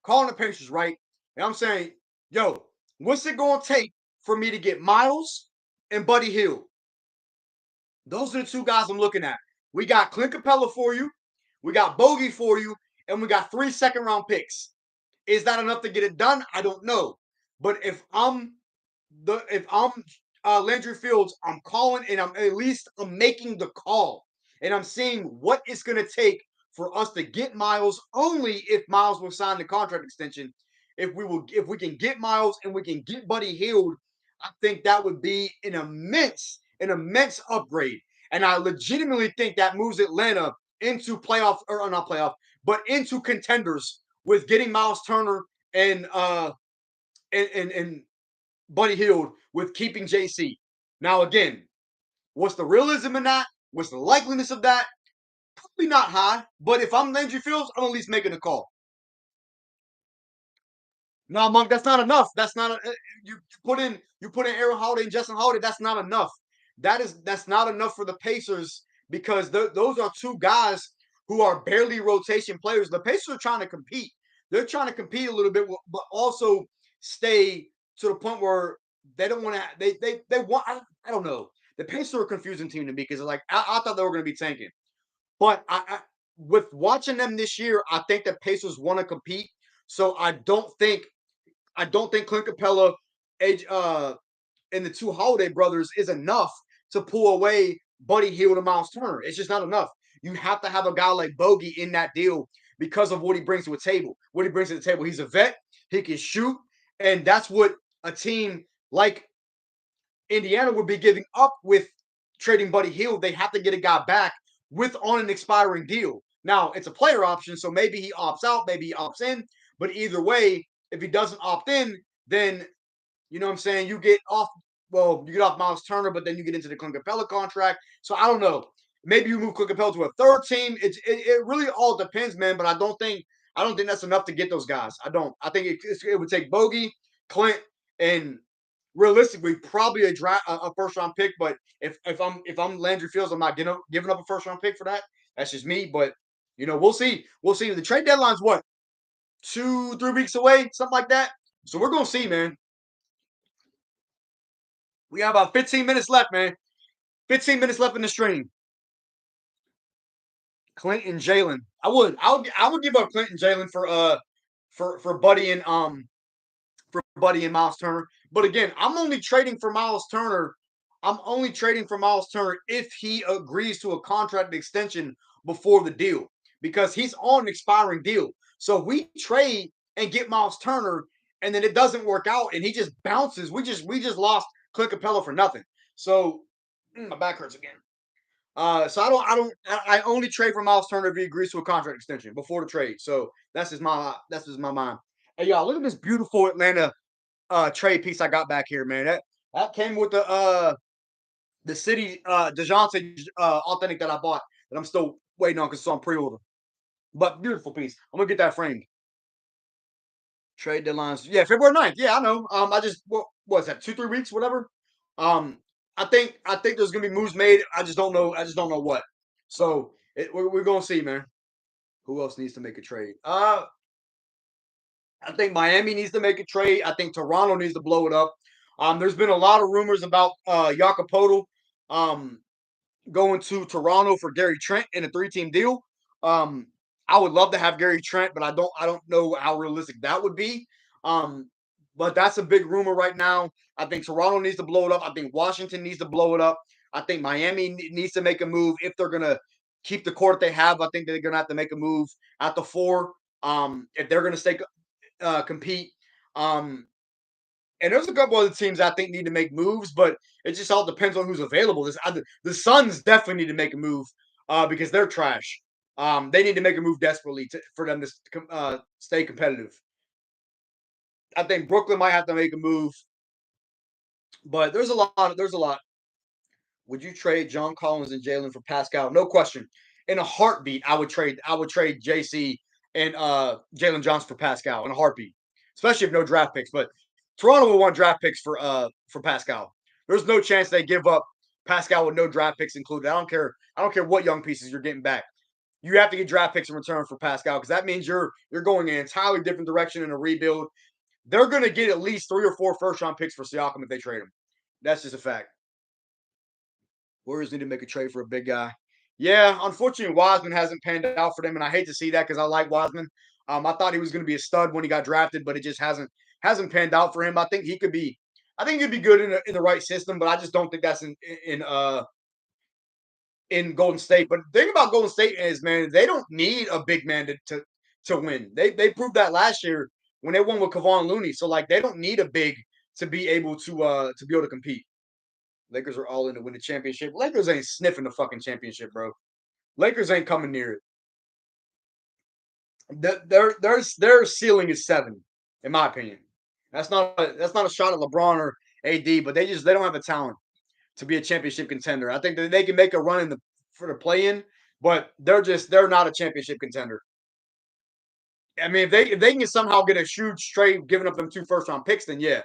Calling the Pacers, right? And I'm saying, yo, what's it gonna take for me to get Miles and Buddy Hield? Those are the two guys I'm looking at. We got Clint Capella for you, we got Bogey for you, and we got 3 second-round picks. Is that enough to get it done? I don't know. But if I'm Landry Fields, I'm calling and I'm making the call. And I'm seeing what it's gonna take for us to get Miles only if Miles will sign the contract extension. If we can get Miles and we can get Buddy Hield, I think that would be an immense upgrade. And I legitimately think that moves Atlanta into playoff or not playoff, but into contenders with getting Miles Turner and and Buddy Hield with keeping JC. Now again, what's the realism in that? What's the likeliness of that? Probably not high, but if I'm Landry Fields, I'm at least making a call. No, Monk, that's not enough. That's not you put in Aaron Holiday and Justin Holiday. That's not enough. That's not enough for the Pacers because those are two guys who are barely rotation players. The Pacers are trying to compete. They're trying to compete a little bit, but also stay to the point where they don't want to. They want. I don't know. The Pacers are a confusing team to me because like I thought they were going to be tanking, but with watching them this year, I think the Pacers want to compete. So I don't think Clint Capella, and the two Holiday brothers is enough to pull away Buddy Hield and Miles Turner. It's just not enough. You have to have a guy like Bogey in that deal because of what he brings to a table. What he brings to the table, he's a vet. He can shoot, and that's what a team like Indiana would be giving up with trading Buddy Hield. They have to get a guy back with on an expiring deal. Now it's a player option, so maybe he opts out, maybe he opts in. But either way, if he doesn't opt in, then you know what I'm saying, you get off. Well, you get off Miles Turner, but then you get into the Clint Capella contract. So I don't know. Maybe you move Clint Capella to a third team. It really all depends, man. But I don't think that's enough to get those guys. I don't. I think it would take Bogey, Clint, and realistically probably a first round pick. But if I'm Landry Fields, I'm not giving up a first round pick for that. That's just me. But we'll see. We'll see. The trade deadline's what, 2-3 weeks away, something like that. So we're gonna see, man. We have about 15 minutes left, man. 15 minutes left in the stream. Clint and Jalen. I would give up Clint and Jalen for Buddy and Miles Turner. But again, I'm only trading for Miles Turner. I'm only trading for Miles Turner if he agrees to a contract extension before the deal, because he's on an expiring deal. So we trade and get Miles Turner, and then it doesn't work out, and he just bounces. We just lost Clint Capella for nothing. So my back hurts again. So I only trade for Miles Turner if he agrees to a contract extension before the trade. So that's just my mind. Hey y'all, look at this beautiful Atlanta trade piece I got back here, man. That came with the city DeJounte authentic that I bought that I'm still waiting on because it's on pre-order. But beautiful piece. I'm gonna get that framed. Trade deadlines. Yeah, February 9th. Yeah, I know. I just what was that, 2-3 weeks, whatever. Um, I think there's gonna be moves made. I just don't know. I just don't know what. So we're gonna see, man. Who else needs to make a trade? I think Miami needs to make a trade. I think Toronto needs to blow it up. There's been a lot of rumors about Jakopoto um, going to Toronto for Gary Trent in a three-team deal. Um, I would love to have Gary Trent, but I don't know how realistic that would be. Um, but that's a big rumor right now. I think Toronto needs to blow it up. I think Washington needs to blow it up. I think Miami needs to make a move if they're gonna keep the core that they have. I think they're gonna have to make a move at the four. If they're gonna stay compete. Um, and there's a couple other teams I think need to make moves, but it just all depends on who's available. The Suns definitely need to make a move because they're trash. They need to make a move desperately for them to stay competitive. I think Brooklyn might have to make a move, but there's a lot. There's a lot. Would you trade John Collins and Jalen for Pascal? No question. In a heartbeat, I would trade. I would trade JC and Jalen Johnson for Pascal in a heartbeat, especially if no draft picks. But Toronto will want draft picks for Pascal. There's no chance they give up Pascal with no draft picks included. I don't care. I don't care what young pieces you're getting back. You have to get draft picks in return for Pascal because that means you're going in an entirely different direction in a rebuild. They're going to get at least 3 or 4 first round picks for Siakam if they trade him. That's just a fact. Warriors need to make a trade for a big guy. Yeah, unfortunately, Wiseman hasn't panned out for them, and I hate to see that because I like Wiseman. I thought he was going to be a stud when he got drafted, but it just hasn't panned out for him. I think he could be. I think he'd be good in the right system, but I just don't think that's in Golden State. But the thing about Golden State is, man, they don't need a big man to win. They proved that last year when they won with Kevon Looney. So like they don't need a big to be able to compete. Lakers are all in to win the championship. Lakers ain't sniffing the fucking championship, bro. Lakers ain't coming near it. Their ceiling is 7, in my opinion. That's not a shot at LeBron or AD, but they don't have the talent to be a championship contender. I think that they can make a run for the play in, but they're not a championship contender. I mean, if they can somehow get a huge trade giving up them 2 first round picks, then yeah.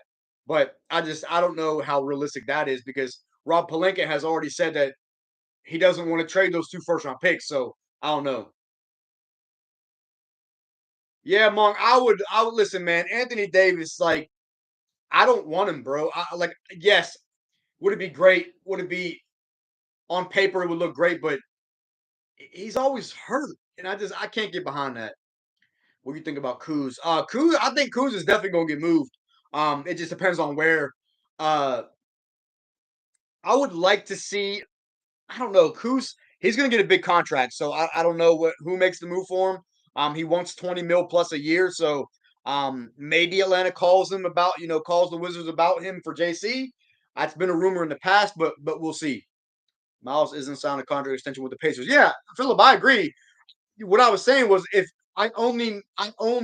But I don't know how realistic that is because Rob Pelinka has already said that he doesn't want to trade those 2 first round picks. So I don't know. Yeah, Monk, I would listen, man. Anthony Davis, like, I don't want him, bro. Like, yes, would it be great? Would it be on paper? It would look great, but he's always hurt, and I can't get behind that. What do you think about Kuz? Kuz, I think Kuz is definitely gonna get moved. It just depends on where. Uh, I would like to see. I don't know. Kuz, he's gonna get a big contract, so I don't know who makes the move for him. He wants 20 mil plus a year, so maybe Atlanta calls him about, calls the Wizards about him for JC. That's been a rumor in the past, but we'll see. Miles isn't signing a contract extension with the Pacers. Yeah, Philip, I agree. What I was saying was if I only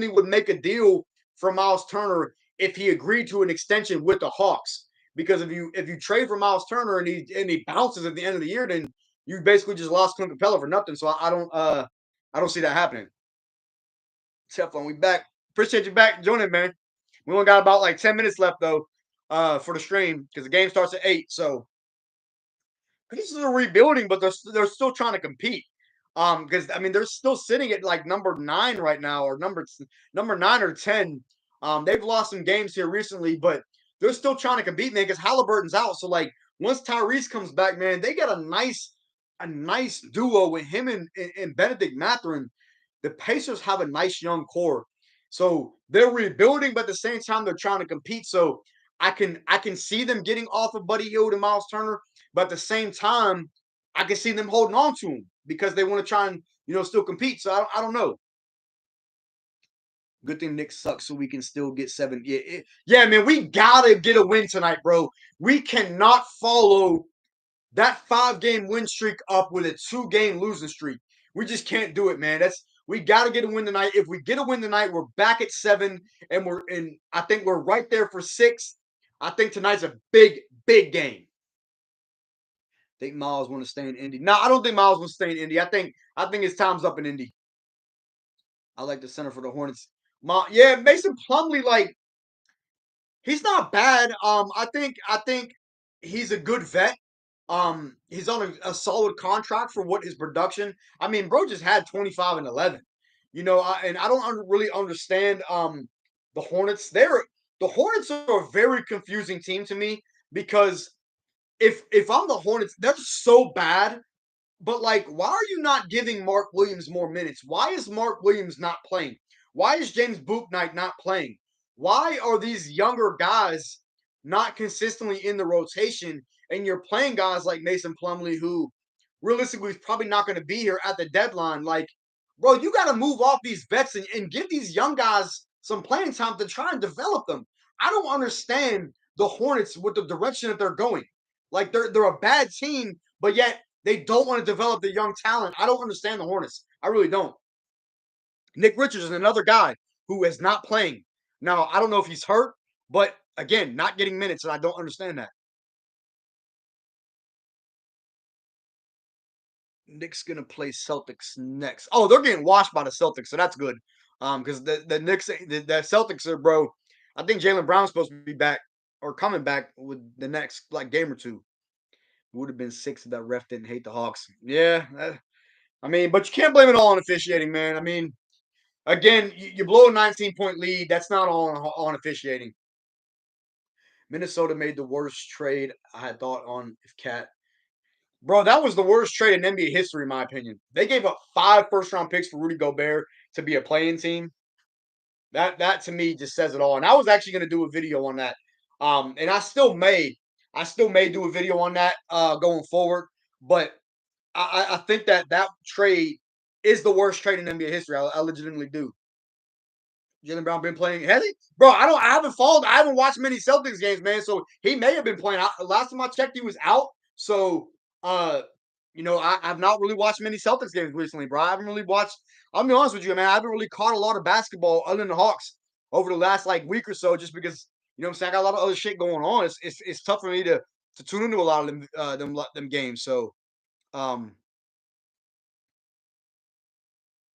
would make a deal for Miles Turner if he agreed to an extension with the Hawks. Because if you trade for Miles Turner and he bounces at the end of the year, then you basically just lost Clint Capella for nothing. So I don't see that happening. Teflon, we back. Appreciate you back joining, man. We only got about like 10 minutes left though, for the stream because the game starts at 8. So Pacers are rebuilding, but they're still trying to compete. Because I mean they're still sitting at like number 9 right now, or number 9 or 10. They've lost some games here recently, but they're still trying to compete, man. Because Halliburton's out, so like once Tyrese comes back, man, they got a nice duo with him and Benedict Mathurin. The Pacers have a nice young core, so they're rebuilding, but at the same time they're trying to compete. So I can see them getting off of Buddy Hield and Miles Turner, but at the same time, I can see them holding on to him because they want to try and still compete. So I don't know. Good thing Nick sucks, so we can still get 7. Yeah, man, we gotta get a win tonight, bro. We cannot follow that 5-game win streak up with a 2-game losing streak. We just can't do it, man. We got to get a win tonight. If we get a win tonight, we're back at 7, and I think we're right there for 6. I think tonight's a big, big game. Think Miles want to stay in Indy? No, I don't think Miles wants to stay in Indy. I think his time's up in Indy. I like the center for the Hornets. Yeah, Mason Plumlee, like he's not bad. I think he's a good vet. He's on a solid contract for what his production. I mean, bro just had 25 and 11. And I don't really understand the Hornets. The Hornets are a very confusing team to me because if I'm the Hornets, they're so bad. But like, why are you not giving Mark Williams more minutes? Why is Mark Williams not playing? Why is James Bouknight not playing? Why are these younger guys not consistently in the rotation? And you're playing guys like Mason Plumlee, who realistically is probably not going to be here at the deadline. Like, bro, you got to move off these vets and give these young guys some playing time to try and develop them. I don't understand the Hornets with the direction that they're going. Like they're a bad team, but yet they don't want to develop the young talent. I don't understand the Hornets. I really don't. Nick Richards is another guy who is not playing. Now, I don't know if he's hurt, but again, not getting minutes, and I don't understand that. Knicks gonna play Celtics next. Oh, they're getting washed by the Celtics, so that's good. Because the Knicks, the Celtics are, bro. I think Jalen Brown's supposed to be back or coming back with the next like game or two. Would have been 6 if that ref didn't hate the Hawks. Yeah, I mean, but you can't blame it all on officiating, man. I mean, again, you blow a 19-point lead. That's not all on officiating. Minnesota made the worst trade I had thought on if Cat. Bro, that was the worst trade in NBA history, in my opinion. They gave up 5 first-round picks for Rudy Gobert to be a playing team. That to me just says it all. And I was actually going to do a video on that. And I still may do a video on that going forward. But I think that trade is the worst trade in NBA history. I legitimately do. Jalen Brown been playing? Has he? Bro, I don't. I haven't followed. I haven't watched many Celtics games, man. So he may have been playing. Last time I checked, he was out. So, uh, I've not really watched many Celtics games recently, bro. I haven't really watched. I'll be honest with you, man. I haven't really caught a lot of basketball other than the Hawks over the last like week or so, just because what I'm saying. I got a lot of other shit going on. It's tough for me to tune into a lot of them games. So, um,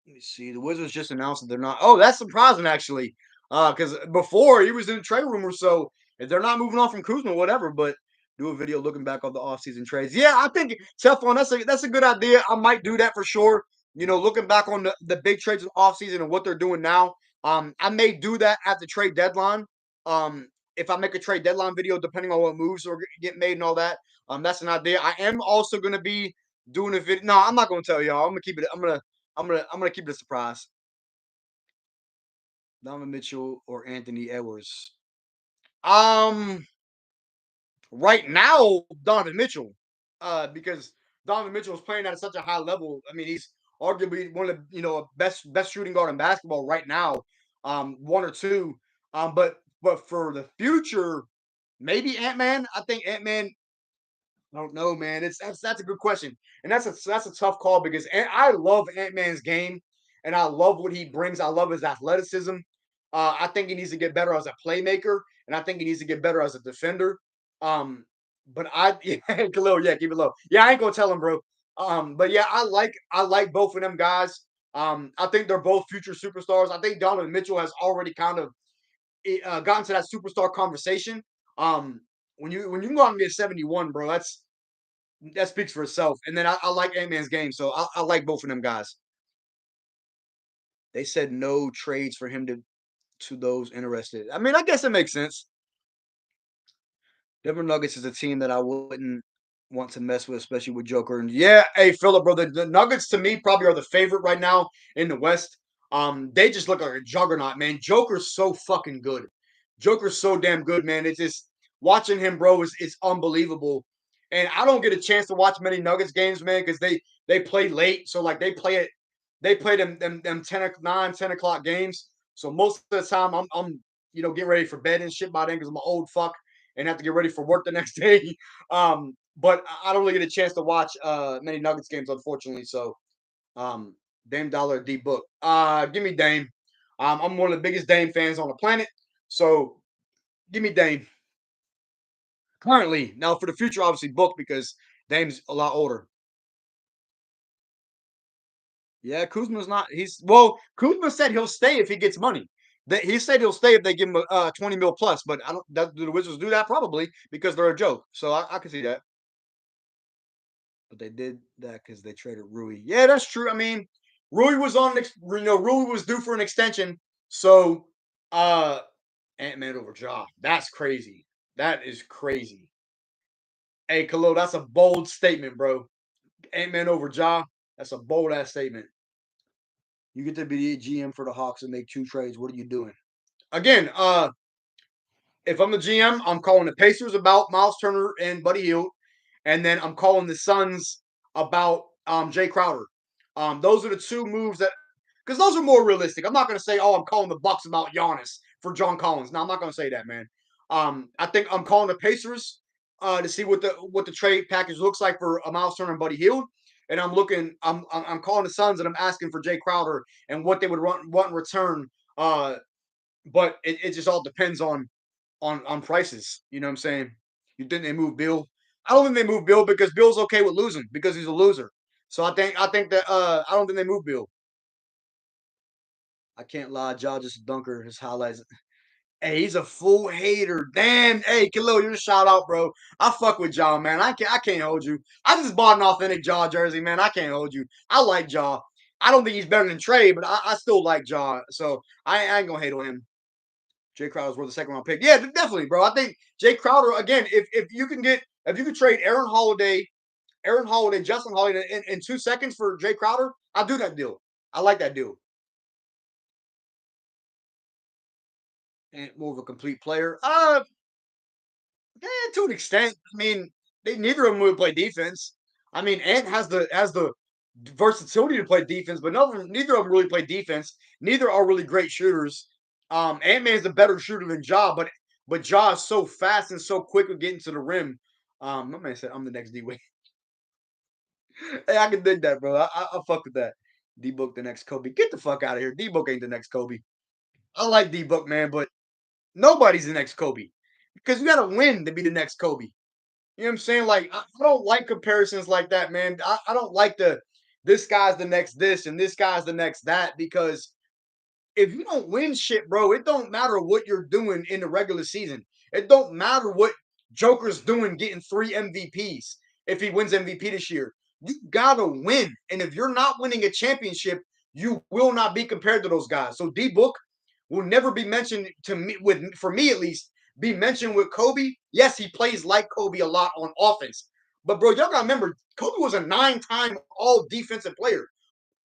let me see. The Wizards just announced that they're not. Oh, that's surprising actually. Because before he was in the trade rumor, so if they're not moving on from Kuzma, whatever. But do a video looking back on the offseason trades. Yeah, I think Teflon, that's a good idea. I might do that for sure. Looking back on the big trades in offseason and what they're doing now. I may do that at the trade deadline. If I make a trade deadline video, depending on what moves are get made and all that. That's an idea. I am also gonna be doing a video. No, I'm not gonna tell y'all. I'm gonna keep it. I'm gonna keep it a surprise. Donovan Mitchell or Anthony Edwards. Um, right now, Donovan Mitchell. Because Donovan Mitchell is playing at such a high level. I mean, he's arguably one of the best shooting guard in basketball right now, one or two. But for the future, maybe Ant Man. I think Ant Man. I don't know, man. That's a good question, and that's a tough call because I love Ant Man's game, and I love what he brings. I love his athleticism. I think he needs to get better as a playmaker, and I think he needs to get better as a defender. Um, but yeah, Khalil, yeah, keep it low. Yeah, I ain't gonna tell him, bro. But yeah, I like both of them guys. I think they're both future superstars. I think Donovan Mitchell has already kind of gotten to that superstar conversation. Um, when you can go out and get 71, bro, that speaks for itself. And then I like Ant Man's game, so I like both of them guys. They said no trades for him to those interested. I mean, I guess it makes sense. Denver Nuggets is a team that I wouldn't want to mess with, especially with Joker. And yeah, hey Philip, bro, the Nuggets to me probably are the favorite right now in the West. They just look like a juggernaut, man. Joker's so fucking good. Joker's so damn good, man. It's just watching him, bro, is unbelievable. And I don't get a chance to watch many Nuggets games, man, because they play late. So like they play them 10 o'clock games. So most of the time I'm getting ready for bed and shit by then because I'm an old fuck and have to get ready for work the next day. But I don't really get a chance to watch many Nuggets games, unfortunately. So Dame Dollar D Book. Give me Dame. I'm one of the biggest Dame fans on the planet. So give me Dame. Currently. Now for the future, obviously Book because Dame's a lot older. Yeah, Kuzma's not. Kuzma said he'll stay if he gets money. That he said he'll stay if they give him 20 mil plus. But I don't. Do the Wizards do that? Probably because they're a joke. So I can see that. But they did that because they traded Rui. Yeah, that's true. I mean, Rui was Rui was due for an extension. So uh Ant Man over Jaw. That's crazy. That is crazy. Hey, Khalil, that's a bold statement, bro. Ant Man over Jaw. That's a bold ass statement. You get to be the GM for the Hawks and make two trades. What are you doing? Again, if I'm the GM, I'm calling the Pacers about Miles Turner and Buddy Hield, and then I'm calling the Suns about Jay Crowder. Those are the two moves that because those are more realistic. I'm not going to say, oh, I'm calling the Bucks about Giannis for John Collins. No, I'm not going to say that, man. I think I'm calling the Pacers to see what the trade package looks like for Miles Turner and Buddy Hield. And I'm calling the Suns and I'm asking for Jay Crowder and what they would want in return. But it just all depends on prices. You know what I'm saying? You think they move Bill? I don't think they move Bill because Bill's okay with losing because he's a loser. So I think that I don't think they move Bill. I can't lie, Ja just a dunker. His highlights. Hey, he's a full hater. Damn. Hey, Khalil, you're a shout out, bro. I fuck with Ja, man. I can't hold you. I just bought an authentic Ja jersey, man. I can't hold you. I like Ja. I don't think he's better than Trey, but I still like Ja. So I ain't gonna hate on him. Jay Crowder's worth the second round pick. Yeah, definitely, bro. I think Jay Crowder again. If you could trade Aaron Holiday, Justin Holiday in 2 seconds for Jay Crowder, I'll do that deal. I like that deal. And more of a complete player. To an extent. I mean, they neither of them would play defense. I mean, Ant has the versatility to play defense, but neither of them really play defense. Neither are really great shooters. Ant Man's a better shooter than Ja, but Ja is so fast and so quick with getting to the rim. My man said I'm the next D Wade. Hey, I can dig that, bro. I fuck with that. D Book the next Kobe. Get the fuck out of here. D Book ain't the next Kobe. I like D Book, man, but nobody's the next Kobe because you got to win to be the next Kobe. You know what I'm saying? Like, I don't like comparisons like that, man. I don't like this guy's the next this and this guy's the next that because if you don't win shit, bro, it don't matter what you're doing in the regular season. It don't matter what Joker's doing getting 3 MVPs if he wins MVP this year. You gotta win. And if you're not winning a championship, you will not be compared to those guys. So D Book will never be mentioned to me with for me at least, be mentioned with Kobe. Yes, he plays like Kobe a lot on offense. But bro, y'all gotta remember, Kobe was a 9-time all defensive player.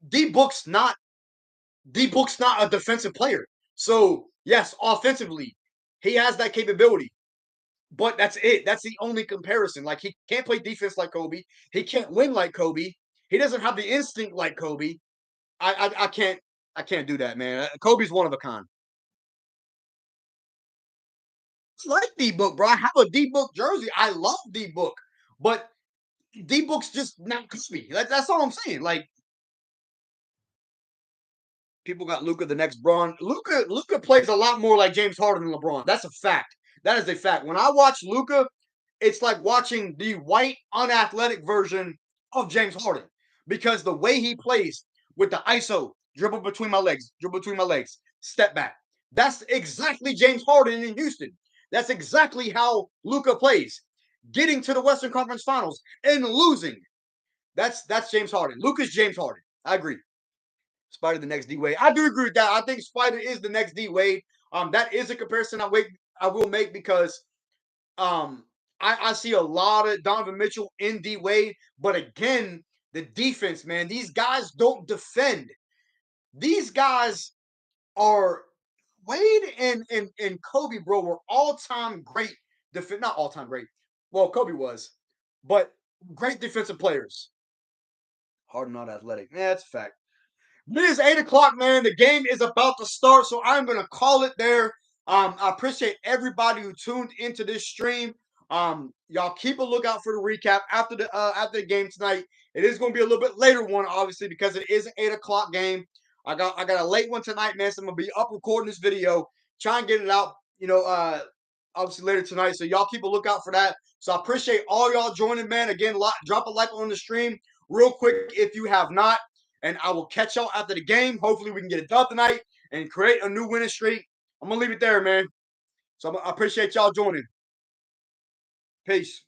D Book's not D Book's not a defensive player. So yes, offensively, he has that capability. But that's it. That's the only comparison. Like he can't play defense like Kobe. He can't win like Kobe. He doesn't have the instinct like Kobe. I can't do that, man. Kobe's one of a kind. I like D Book, bro. I have a D Book jersey. I love D Book, but D Book's just not Kobe. That's all I'm saying. Like people got Luca the next Braun. Luca plays a lot more like James Harden than LeBron. That's a fact. That is a fact. When I watch Luca, it's like watching the white, unathletic version of James Harden because the way he plays with the ISO, dribble between my legs, step back. That's exactly James Harden in Houston. That's exactly how Luca plays. Getting to the Western Conference Finals and losing. That's James Harden. Luca's James Harden. I agree. Spider the next D Wade. I do agree with that. I think Spider is the next D Wade. That is a comparison I will make because um I see a lot of Donovan Mitchell in D Wade, but again, the defense, man, these guys don't defend. These guys are Wade and Kobe, bro, were all time great defense, not all time great. Well, Kobe was, but great defensive players. Harden not athletic. Yeah, that's a fact. It is 8 o'clock, man. The game is about to start, so I'm gonna call it there. I appreciate everybody who tuned into this stream. Y'all keep a lookout for the recap after the game tonight. It is gonna be a little bit later one, obviously, because it is an 8 o'clock game. I got a late one tonight, man. So I'm gonna be up recording this video, try and get it out, obviously later tonight. So y'all keep a lookout for that. So I appreciate all y'all joining, man. Again, drop a like on the stream real quick if you have not. And I will catch y'all after the game. Hopefully, we can get it done tonight and create a new winning streak. I'm gonna leave it there, man. So I appreciate y'all joining. Peace.